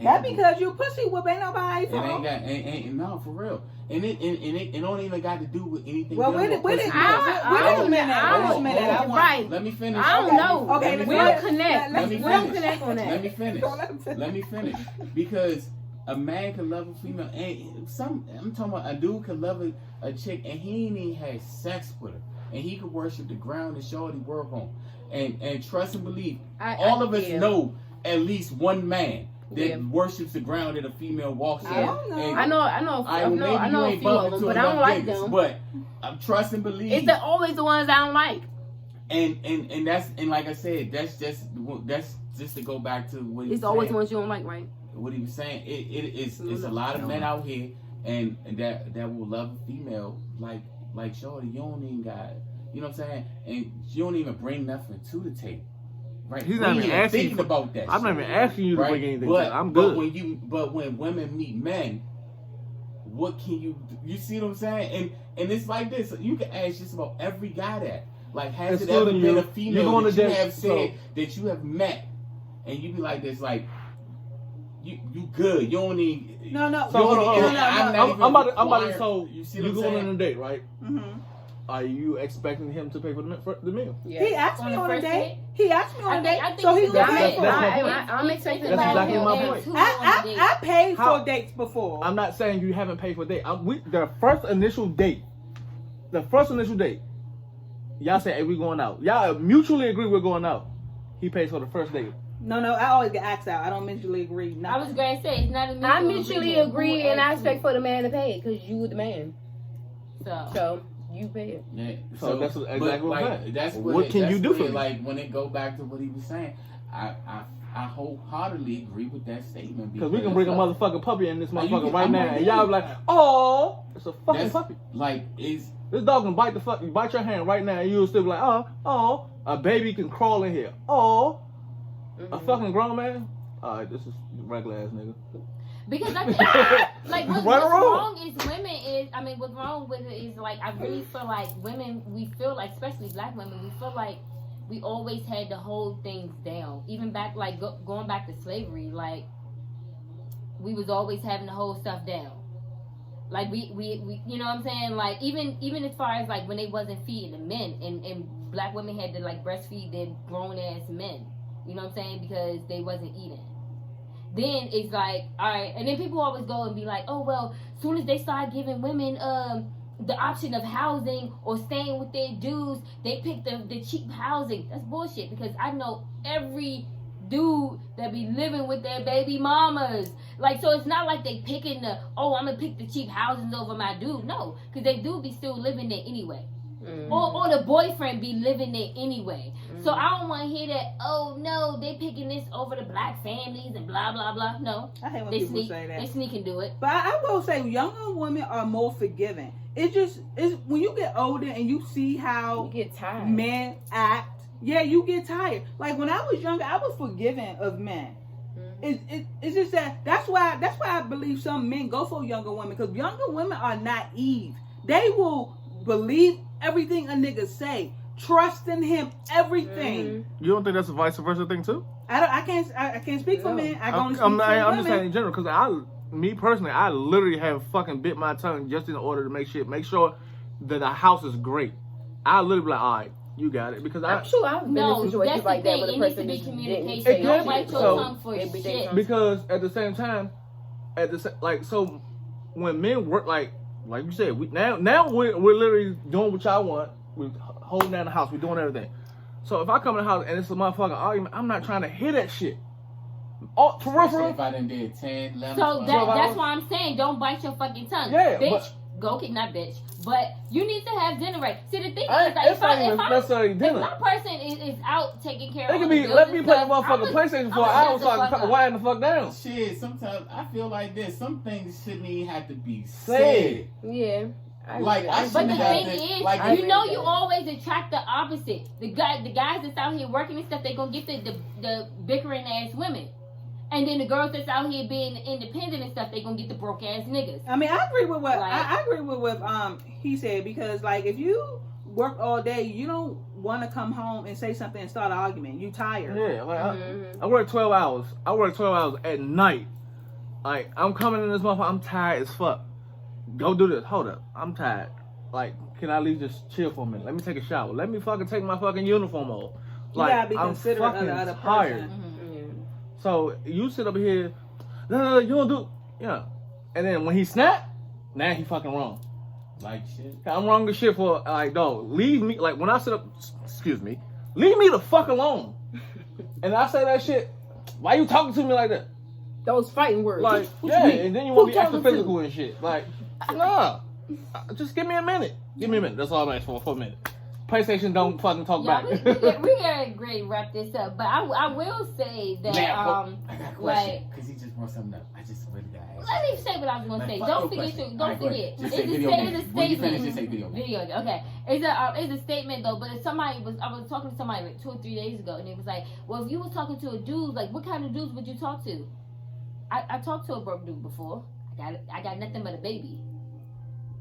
S4: That because you pussy whip ain't nobody
S5: It
S4: for.
S5: ain't got ain't no for real. And it don't even got to do with anything.
S4: Well,
S5: dealing
S4: wait
S5: with
S4: a
S5: pussy.
S4: minute. I want-
S3: Right.
S5: Let me finish.
S3: I don't know.
S4: Okay,
S5: Let me
S3: We
S5: finish.
S3: don't connect.
S5: Let me
S3: We don't
S5: finish.
S3: connect on that.
S5: Let me finish. Let me finish. Because A man can love a female, and I'm talking about a dude can love a chick, and he ain't even had sex with her, and he could worship the ground and show what he work on, and trust and believe. All of us know at least one man that worships the ground that a female walks on.
S3: I know a few of them, but I don't like them.
S5: But I'm trust and believe.
S3: It's always the ones I don't like.
S5: And that's like I said, that's just to go back to what
S3: it's always the ones you don't like, right?
S5: What he was saying, it's a lot of men out here and that will love a female like shorty. You don't even got, you know what I'm saying, and you don't even bring nothing to the table, right?
S6: He's not even asking
S5: about that.
S6: I'm not even asking you to bring anything. I'm
S5: good. But when women meet men, what can you do? You see what I'm saying? And it's like this. You can ask just about every guy that. Like, has it ever been a female that you have said that you have met, and you be like this, like, you good. You don't need.
S4: No.
S6: So I'm about to. So
S5: you see
S6: you
S5: what I'm
S6: going
S5: saying?
S6: on a date, right?
S4: Mm-hmm.
S6: Are you expecting him to pay for the meal?
S4: Yeah. He asked me on a date. He asked me on a date,
S7: I think
S4: so he's gonna pay for it.
S3: I'm expecting
S6: That's exactly my point.
S4: I paid for dates before.
S6: I'm not saying you haven't paid for a date. The first initial date, y'all say, hey, we going out. Y'all mutually agree we're going out. He pays for the first date.
S4: No, I always get asked out. I don't mutually agree.
S7: I was going to say, it's not a mutual
S3: I mutually agree, and I expect for the man to pay it, because you the man. So you pay it.
S5: Yeah.
S6: So that's exactly what I'm saying.
S5: What
S6: can you do for me?
S5: Like, when it go back to what he was saying, I wholeheartedly agree with that statement.
S6: Because we can bring a motherfucking puppy in this motherfucker right now, and y'all be like, oh, it's a fucking puppy.
S5: Like, this
S6: dog can bite your hand right now, and you'll still be like, oh, a baby can crawl in here. Oh, a fucking grown man? Alright, this is regular ass nigga.
S7: Because I think, like, what's wrong with it is, like, I really feel like women, we feel like, especially black women, we feel like we always had to hold things down. Even back, like, going back to slavery, like, we was always having to hold stuff down. Like, we you know what I'm saying? Like, even as far as, like, when they wasn't feeding the men, and black women had to, like, breastfeed their grown-ass men. You know what I'm saying? Because they wasn't eating. Then it's like, all right, and then people always go and be like, oh, well, as soon as they start giving women the option of housing or staying with their dudes, they pick the cheap housing. That's bullshit, because I know every dude that be living with their baby mamas. Like, so it's not like they picking I'm gonna pick the cheap housings over my dude. No, because they do be still living there anyway. Mm-hmm. Or the boyfriend be living there anyway. Mm-hmm. So I don't want to hear that, oh no, they picking this over the black families and blah blah blah. No,
S4: I hate when people say that.
S7: They sneak and do it.
S4: But I will say younger women are more forgiving. It's when you get older and you see how
S3: you get tired.
S4: Men act. Yeah, you get tired. Like, when I was younger, I was forgiving of men. Mm-hmm. It's just that's why I believe some men go for younger women, because younger women are naive. They will believe everything a nigga say, trusting him, everything.
S6: Mm-hmm. You don't think that's a vice versa thing too?
S4: I can't speak for men. I'm
S6: just saying in general, because me personally, I literally have fucking bit my tongue just in order to make sure that the house is great. I literally be like, all right, you got it, because
S3: I'm sure I've been in situations like that with a person.
S7: It needs to be communication. Don't bite your tongue for shit.
S6: Because at the same time, so when men work like you said, now we're literally doing what y'all want. We're holding down the house. We're doing everything. So if I come in the house and it's a motherfucking argument, I'm not trying to hear that shit. Oh, for real.
S5: If I done did 10, 11,
S7: so that's why I'm saying, don't bite your fucking tongue.
S6: Yeah,
S7: bitch. Not bitch, but you need to have dinner right. See, the thing is, like, if my person is out taking care of,
S6: let me play the motherfucking PlayStation for an hour so I can wind the fuck down.
S5: Shit, sometimes I feel like this. Some things shouldn't even have to be said.
S3: Yeah.
S7: But the thing is, like, you always attract the opposite. The guys that's out here working and stuff, they gonna get the bickering ass women. And then the girls that's out here being independent and stuff, they gonna get the broke ass niggas.
S4: I mean, I agree with what he said, because, like, if you work all day, you don't want to come home and say something and start an argument. You tired.
S6: Yeah, like I work 12 hours. I work 12 hours at night. Like, I'm coming in this motherfucker, I'm tired as fuck. Go do this. Hold up, I'm tired. Like, can I at least just chill for a minute? Let me take a shower. Let me fucking take my fucking uniform off. Like,
S4: you gotta be considerate of the other
S6: tired.
S4: person.
S6: So you sit up here, no, you don't do. Yeah. And then when he snapped, now he fucking wrong.
S5: Like shit.
S6: I'm wrong as shit for, like, dog, leave me, like, when I sit up, excuse me, leave me the fuck alone. And I say that shit, why you talking to me like that?
S3: Those fighting words.
S6: Like,
S3: What
S6: yeah,
S3: you mean?
S6: and then you want to be
S3: Who
S6: extra
S3: talking to?
S6: physical and shit. Like, nah, just give me a minute. Give me a minute. That's all I'm asking for a minute. PlayStation don't fucking talk
S7: Yeah,
S6: back.
S7: we gotta great wrap this up, but I will say that
S5: Man, I got a question.
S7: like
S5: Because he just brought something up. I just really got to ask.
S7: let me say what I was gonna
S5: Like,
S7: say.
S5: fuck
S7: Don't
S5: your
S7: forget
S5: question.
S7: to
S5: Alright, go ahead.
S7: it's
S5: Just say
S7: a
S5: video
S7: it's a
S5: game. When you finish, just say
S7: statement.
S5: video game.
S7: Okay. It's a statement though, but if I was talking to somebody like 2 or 3 days ago, and it was like, well, if you was talking to a dude, like what kind of dudes would you talk to? I talked to a broke dude before. I got nothing but a baby.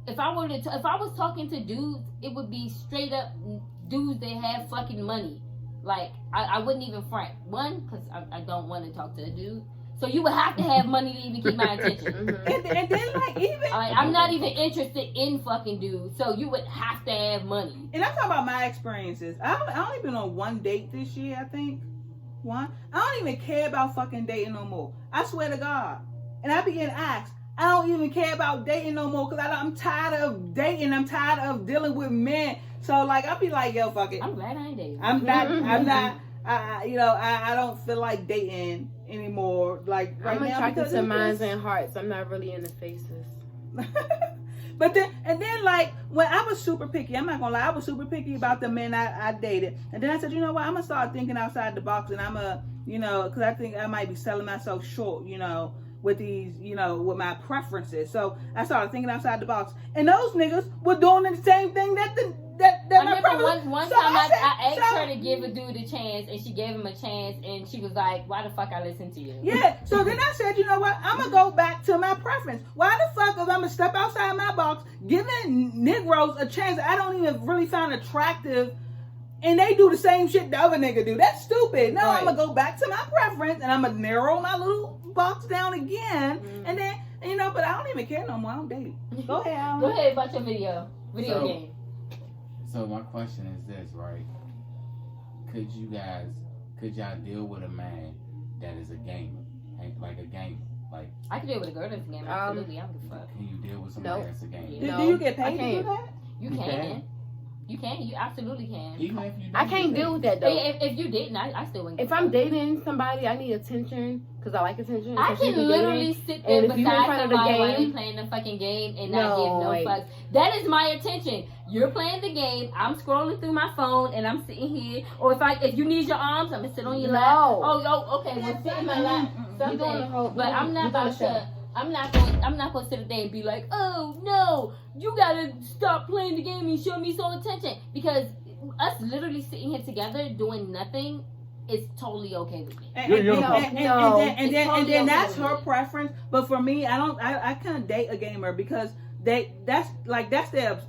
S7: If I was talking to dudes, it would be straight up dudes that have fucking money. Like I wouldn't even front one because I don't want to talk to a dude. So you would have to have money to even keep my attention.
S4: And then like even
S7: Like, I'm not even interested in fucking dudes. So you would have to have money.
S4: and I'm talking about my experiences. I only been on one date this year, I think. One. I don't even care about fucking dating no more. I swear to God. And I be getting asked, I don't even care about dating no more because I'm tired of dating. I'm tired of dealing with men. So like I'll be like, yo, fuck it.
S7: I'm glad I ain't dating.
S4: I'm not. I don't feel like dating anymore. Like right
S3: I'm
S4: now
S3: attracted
S4: because
S3: to
S4: of
S3: minds
S4: this.
S3: and hearts. I'm not really into faces.
S4: But then like when I was super picky, I'm not gonna lie, I was super picky about the men I dated. And then I said, you know what, I'm gonna start thinking outside the box, and I'm a, because I think I might be selling myself short, with these, with my preferences. So I started thinking outside the box, and those niggas were doing the same thing that
S7: I
S4: my
S7: remember
S4: preference.
S7: one
S4: So
S7: time I
S4: said,
S7: asked her to give a dude a chance, and she gave him a chance, and she was like, "Why the fuck I listen to you?"
S4: Yeah, so then I said, you know what? I'm going to go back to my preference. Why the fuck if I'm going to step outside my box, giving Negroes a chance that I don't even really find attractive, and they do the same shit the other nigga do? That's stupid. No,
S3: Right.
S4: I'm going to go back to my preference, and I'm going to narrow my little box down again, and then, but I don't even care no more. I don't date. Go ahead, Alan.
S7: Go ahead about your video
S5: So-
S7: game.
S5: So my question is this, right? Could y'all deal with a man that is a gamer? Like a gamer? Like,
S7: I can deal with a girl that's a gamer. Absolutely, I don't give a fuck.
S5: can you deal with somebody
S3: Nope.
S5: that's a gamer?
S7: Yeah.
S4: Do you get
S3: I
S4: paid to do
S3: can't.
S4: that?
S7: You
S5: You
S7: can.
S5: can.
S7: You can. You absolutely can.
S5: Even if you
S3: I
S5: don't
S3: can't
S5: get
S3: deal
S5: paid.
S3: with that though.
S7: If you didn't, I still wouldn't.
S3: If I'm dating somebody, I need attention because I like attention.
S7: I
S3: especially
S7: can
S3: if you're
S7: literally
S3: dating.
S7: sit there
S3: And if you in
S7: beside
S3: front of the
S7: somebody while they
S3: game-
S7: playing the fucking game and not
S3: No,
S7: give no
S3: like-
S7: fucks. That is my attention. You're playing the game. I'm scrolling through my phone and I'm sitting here. Or if you need your arms, I'm gonna sit on your lap.
S3: No.
S7: Oh, okay. Well, sit in my lap.
S3: You doing the
S7: Something.
S3: whole-
S7: But I'm not
S3: you doing
S7: about
S3: the show.
S7: to. I'm not gonna sit there and be like, oh no, you gotta stop playing the game and show me some attention, because us literally sitting here together doing nothing is totally okay with me.
S4: And
S6: You're
S7: It's
S4: then
S7: totally
S4: that's
S7: okay
S4: her
S7: with me.
S4: preference. But for me, I can't date a gamer because that's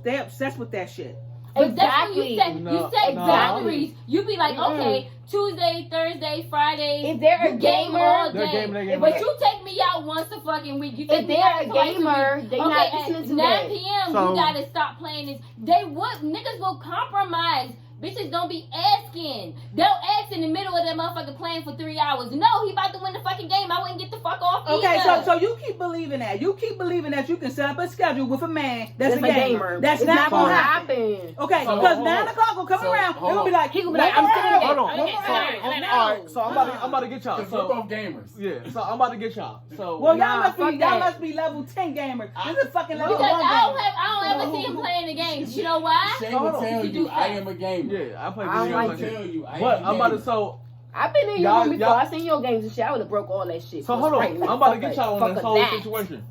S4: they obsessed with that shit.
S7: But that's when
S3: Exactly.
S7: you set
S6: No,
S7: boundaries. You be like,
S3: Mm-mm.
S7: okay, Tuesday, Thursday, Friday.
S3: If they're a
S7: you game
S3: gamer,
S7: all
S6: They're
S7: day.
S6: gaming.
S7: But you take me out once a fucking week. You take
S3: If
S7: me
S3: they're
S7: out
S3: a
S7: twice
S3: gamer,
S7: week.
S3: they
S7: Okay,
S3: not
S7: at
S3: listening to
S7: 9
S3: that.
S7: p.m.
S6: So-
S7: you gotta stop playing this. Niggas will compromise. Bitches don't be asking. They'll ask in the middle of that motherfucker playing for 3 hours. No, he about to win the fucking game. I wouldn't get the fuck off
S4: Okay,
S7: either.
S4: so you keep believing that. You keep believing that you can set up a schedule with a man that's
S3: It's
S4: a gamer. That's
S3: it's
S4: not gonna happen.
S3: happen.
S4: Okay,
S5: So,
S4: because
S5: hold
S4: 9
S5: on.
S4: o'clock will come
S5: So,
S4: around.
S5: hold
S4: They'll be
S5: on.
S4: like,
S3: He gonna be like, I'm sitting
S6: Hold on.
S3: there.
S6: All right, so I'm about to get y'all.
S5: Because we're
S6: So
S5: both gamers.
S6: yeah, so I'm about to get y'all. So
S4: well,
S3: Nah, fuck
S4: y'all
S3: that.
S4: must be level 10 gamers. This is fucking level
S7: Because
S4: 1
S7: I don't
S4: gamer.
S7: ever see him playing the games. You know why?
S5: Shane
S6: Hold
S5: will
S6: on.
S5: tell
S7: You
S5: you
S7: do
S5: I
S7: that.
S5: am a gamer.
S6: yeah, I play
S3: I
S6: video
S3: like
S6: games.
S5: Shane
S6: like
S5: will
S6: that.
S5: tell you I
S6: But
S5: am a
S6: I'm about to
S5: gamer.
S3: I've been in your
S6: Y'all-
S3: room before.
S6: y'all-
S3: I seen your games and shit. I would have broke all that shit.
S6: So hold on,
S3: Right, like,
S6: I'm about to
S3: fuck
S6: get
S3: that.
S6: y'all on
S3: Fuck
S6: this
S3: of
S6: whole
S3: that.
S6: situation.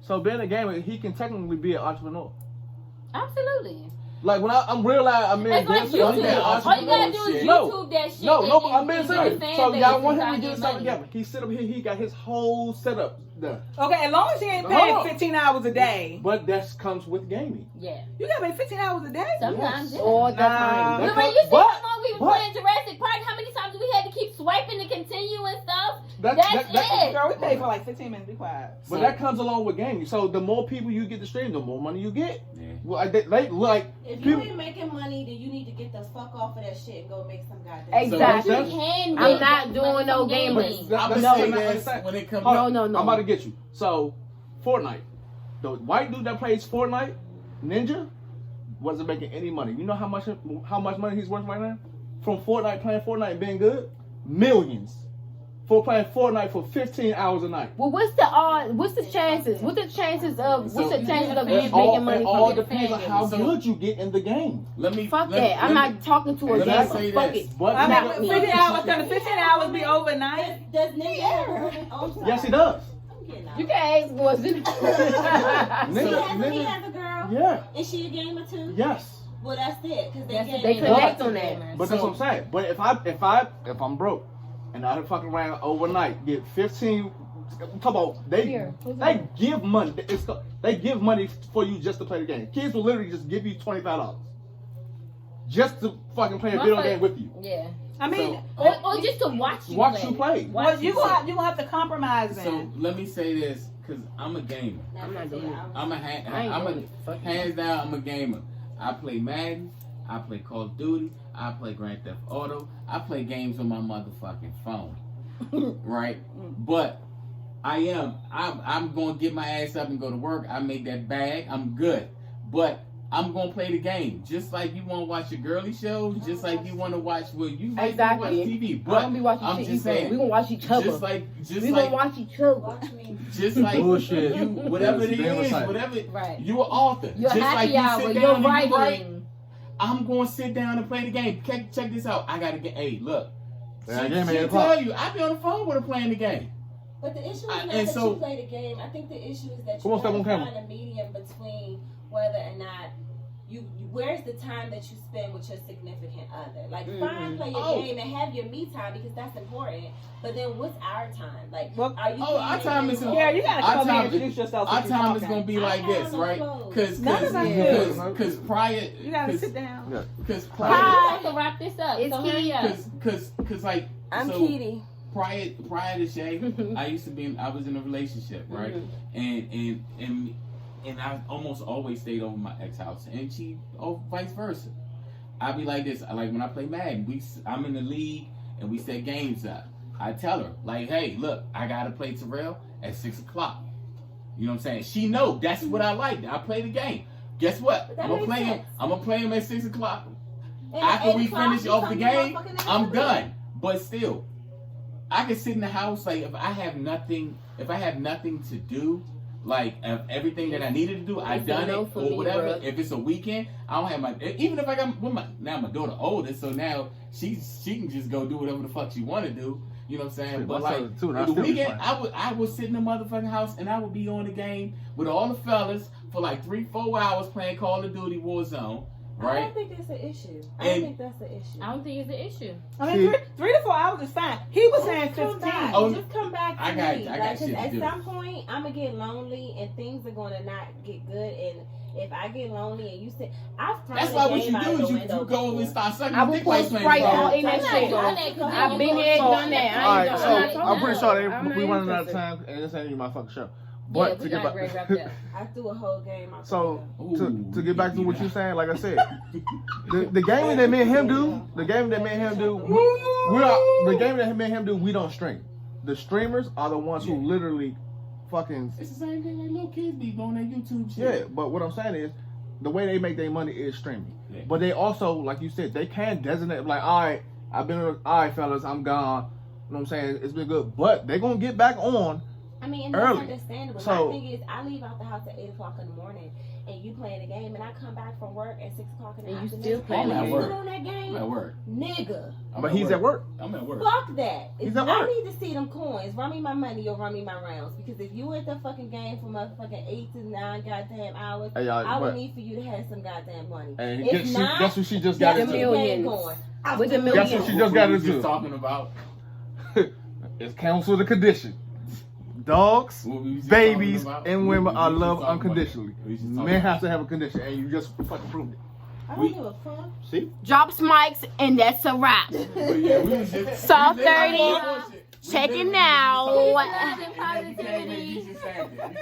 S6: So being a gamer, he can technically be an entrepreneur.
S7: Absolutely.
S6: Like when I'm realizing I'm being
S7: It's like
S6: serious,
S5: you
S7: YouTube.
S5: can
S7: All you gotta do is
S5: shit.
S7: YouTube that shit.
S6: No,
S7: and-
S6: I'm being
S7: and
S6: serious.
S7: your fan
S6: So
S7: base
S6: y'all
S7: and
S6: want him
S7: start
S6: to get
S7: getting
S6: something
S7: money.
S6: together. He sit up here, he got his whole setup done.
S4: Okay, as long as he ain't
S6: Hold
S4: paying
S6: on.
S4: 15 hours a day.
S6: But that comes with gaming.
S7: Yeah.
S4: You gotta pay 15 hours a day?
S7: Sometimes.
S6: Yes.
S7: Yeah.
S3: All the
S4: Nah.
S3: time.
S6: That
S7: Remember,
S6: comes-
S7: you see
S6: but-
S7: how long we were
S6: but-
S7: playing Jurassic Park? How many times we had to keep swiping to continue and stuff?
S6: That-
S7: That's
S6: that-
S7: it.
S4: Girl, we pay for like 15 minutes. Be quiet.
S6: But that comes along with gaming. So the more people you get to stream, the more money you get.
S5: Yeah.
S6: Well, they like
S8: If you
S6: people.
S8: ain't making money, then you need to get the fuck off of that shit and go make some goddamn.
S3: Exactly.
S7: You can
S3: I'm
S7: make
S3: not
S7: money
S3: doing no
S7: from gaming.
S3: gamers.
S6: That-
S5: I'm
S6: that's
S5: gonna
S6: the
S5: say
S6: thing,
S5: this
S6: man.
S5: when it comes
S6: Hold
S3: No,
S6: on,
S3: no, no.
S6: I'm about to get you. So Fortnite. The white dude that plays Fortnite, Ninja, wasn't making any money. You know how much money he's worth right now? From Fortnite, playing Fortnite and being good? Millions. For playing Fortnite for 15 hours a night.
S3: Well, what's the chances? What's the chances of you
S6: It all,
S3: making money
S6: it all
S3: from it?
S6: depends on how good you get in the game.
S3: Fuck that. I'm not talking to a
S5: let me
S3: gamer.
S5: say
S3: Fuck
S5: this.
S3: it.
S6: But
S4: I
S3: Not
S4: mean,
S3: me.
S4: 15 hours, can the 15 hours be overnight?
S8: Does Ninja have a woman on side?
S6: yes, he does.
S8: I'm getting out.
S3: You can ask boys.
S8: He
S6: Nigga,
S8: has a girl?
S6: yeah,
S8: Is she a gamer too?
S6: yes.
S8: Well, that's it. Because
S3: They connect on that.
S6: But that's what I'm saying. But if I'm broke and I fucking around overnight, get 15. Talk about they give money. They give money for you just to play the game. Kids will literally just give you $25 just to fucking play a video game with you.
S7: Yeah.
S4: I mean,
S7: Or just to watch you
S6: Watch
S7: play.
S6: you play.
S4: well, you gonna have to compromise then.
S5: So let me say this, because I'm a gamer.
S3: I'm not doing it.
S5: Hands down, I'm a gamer. I play Madden, I play Call of Duty, I play Grand Theft Auto, I play games on my motherfucking phone. Right? But I'm gonna get my ass up and go to work. I make that bag, I'm good. But I'm gonna play the game. Just like you wanna watch your girly shows, just like you wanna watch
S3: Exactly.
S5: watch TV.
S3: I
S5: But
S3: don't be watching
S5: I'm
S3: shit
S5: just
S3: either.
S5: saying,
S3: We gonna watch each other.
S5: just
S3: We
S5: like
S3: gonna watch each other.
S8: Watch me.
S5: just like
S6: Bullshit.
S5: you, whatever it
S6: Damn
S5: is,
S6: right.
S5: whatever,
S7: Right.
S5: you're an author.
S7: Your
S5: just like
S7: happy
S5: you
S7: hour,
S5: sit
S7: your
S5: down and you write,
S7: writing.
S5: I'm going to sit down and play the game. Check this out. I got to get, hey, look.
S6: Yeah,
S5: She
S6: game at 8
S5: tell
S6: o'clock.
S5: you, I be on the phone with her playing the game.
S8: But the issue is not
S5: and
S8: that
S5: so-
S8: you play the game. I think the issue is that
S6: Come
S8: you
S6: on, step
S8: gotta
S6: on camera.
S8: find a medium between whether or not where's the time that you spend with your significant other. Like, fine, play your game and have your me time because that's important. But then what's our time? Like,
S4: Well,
S8: are you?
S5: our time is
S4: Yeah, you gotta
S5: Our
S4: come here
S5: time
S4: and introduce yourself.
S5: Our
S4: since you're
S5: time is
S4: talking.
S5: going to be like
S8: I have
S5: this,
S8: no
S5: right?
S8: clothes.
S4: None of us do.
S5: Because prior,
S4: You gotta sit down.
S5: because
S7: I
S5: prior,
S7: have to wrap this up.
S3: It's
S7: So hurry up.
S5: because like,
S8: I'm
S5: so,
S8: Kitty.
S5: prior to Shay, I was in a relationship, right? And I almost always stayed over my ex house, and she, vice versa. I be like this, like when I play Madden, I'm in the league and we set games up. I tell her, like, hey, look, I gotta play Terrell at 6 o'clock. You know what I'm saying? She know that's what I like. I play the game. Guess what?
S8: But that
S5: I'm gonna
S8: makes
S5: play him.
S8: sense.
S5: I'm gonna play him at 6 o'clock.
S8: And
S5: After
S8: at
S5: we
S8: 8 o'clock,
S5: finish
S8: you
S5: off the
S8: come
S5: game,
S8: motherfucking
S5: I'm
S8: after
S5: done. But still, I can sit in the house, like if I have nothing to do, like if everything that I needed to do, I've done it
S3: for
S5: or
S3: me,
S5: whatever.
S3: bruh.
S5: If it's a weekend, I don't have even if I got now my daughter older, so now she can just go do whatever the fuck she want to do. You know what I'm saying?
S6: Shit,
S5: But
S6: my
S5: like
S6: son too, and I
S5: the
S6: still be
S5: weekend,
S6: fine.
S5: I would sit in the motherfucking house and I would be on the game with all the fellas for like 3-4 hours playing Call of Duty Warzone.
S8: I
S5: Right?
S8: don't think that's an issue. I
S5: And-
S8: don't think that's an issue.
S7: I don't think it's an issue.
S4: I mean, 3 to 4 hours is fine. He was saying
S8: Just come
S4: 15.
S8: back.
S5: Oh,
S8: Just come back to
S5: I got
S8: me.
S5: shit
S8: Like,
S5: to
S8: at
S5: do.
S8: some point, I'm gonna get lonely and things are gonna not get good. And if I get lonely and you say, I've thrown
S5: That's
S8: the
S5: why what
S8: game
S5: you
S8: out
S5: do
S8: the
S5: is you
S8: window
S5: go over and
S8: before.
S5: start sucking
S3: I
S5: your
S3: will
S5: dick
S3: put
S5: while playing
S3: Sprite
S5: the game.
S3: all in that
S7: I'm not
S3: shit.
S7: doing that 'cause
S3: I've been there, done that. I
S6: Alright,
S3: ain't
S6: so
S3: done
S6: I'm pretty sure
S3: I'm not
S6: we running out of
S3: interested.
S6: time, and this ain't my fucking show.
S7: Yeah,
S6: But
S7: we
S6: to get
S7: got Greg wrapped
S6: back,
S7: up.
S8: I threw a whole game out the
S6: so
S8: window.
S6: to get back to what you're saying, like I said, the game that me and him do, we don't stream. The streamers are the ones who literally fucking.
S5: It's the same thing like little kids be doing their YouTube shit.
S6: Yeah, but what I'm saying is, the way they make their money is streaming.
S5: Yeah.
S6: But they also, like you said, they can designate like, all right, fellas, I'm gone. You know what I'm saying? It's been good, but they're gonna get back on.
S8: I mean, and
S6: early.
S8: that's understandable.
S6: So-
S8: My thing is, I leave out the house at 8 o'clock in the morning, and you playing the game, and I come back from work at 6 o'clock in the
S3: And you
S8: afternoon.
S3: still playing
S8: and
S5: the
S8: you
S5: game.
S8: still on that
S5: I'm
S8: game,
S5: at work.
S8: nigga.
S5: I'm
S6: But he's at work.
S5: I'm at work.
S8: Fuck that.
S6: He's
S8: If
S6: at
S8: I
S6: work.
S8: need to see them coins. Run me my money or run me my rounds. Because if you at the fucking game for motherfucking 8 to 9 goddamn hours,
S6: Hey, y'all,
S8: I would
S6: but-
S8: need for you to have some goddamn money.
S6: And
S8: If not,
S6: guess what she just got
S8: get the
S6: into?
S8: game
S3: Millions.
S8: going.
S3: With the
S6: Guess
S3: millions.
S6: what she just got
S5: We was
S6: into?
S5: talking about
S6: It's counsel the condition. Dogs,
S5: what we was just
S6: babies,
S5: talking about.
S6: and
S5: We
S6: women
S5: was
S6: are
S5: just
S6: loved
S5: talking about-
S6: unconditionally.
S5: we was just talking
S6: Men
S5: about-
S6: have to have a condition, and you just fucking proved it.
S8: I don't
S5: We-
S8: give a fuck.
S6: See?
S3: Drops mics, and that's a wrap.
S5: But yeah, we was just
S3: Soft
S5: we literally
S3: 30,
S5: bullshit. We
S3: check it
S5: literally
S3: now.
S5: just talking about-
S7: Peace, love, and
S5: You can't make
S7: positivity.
S5: these just sad. We just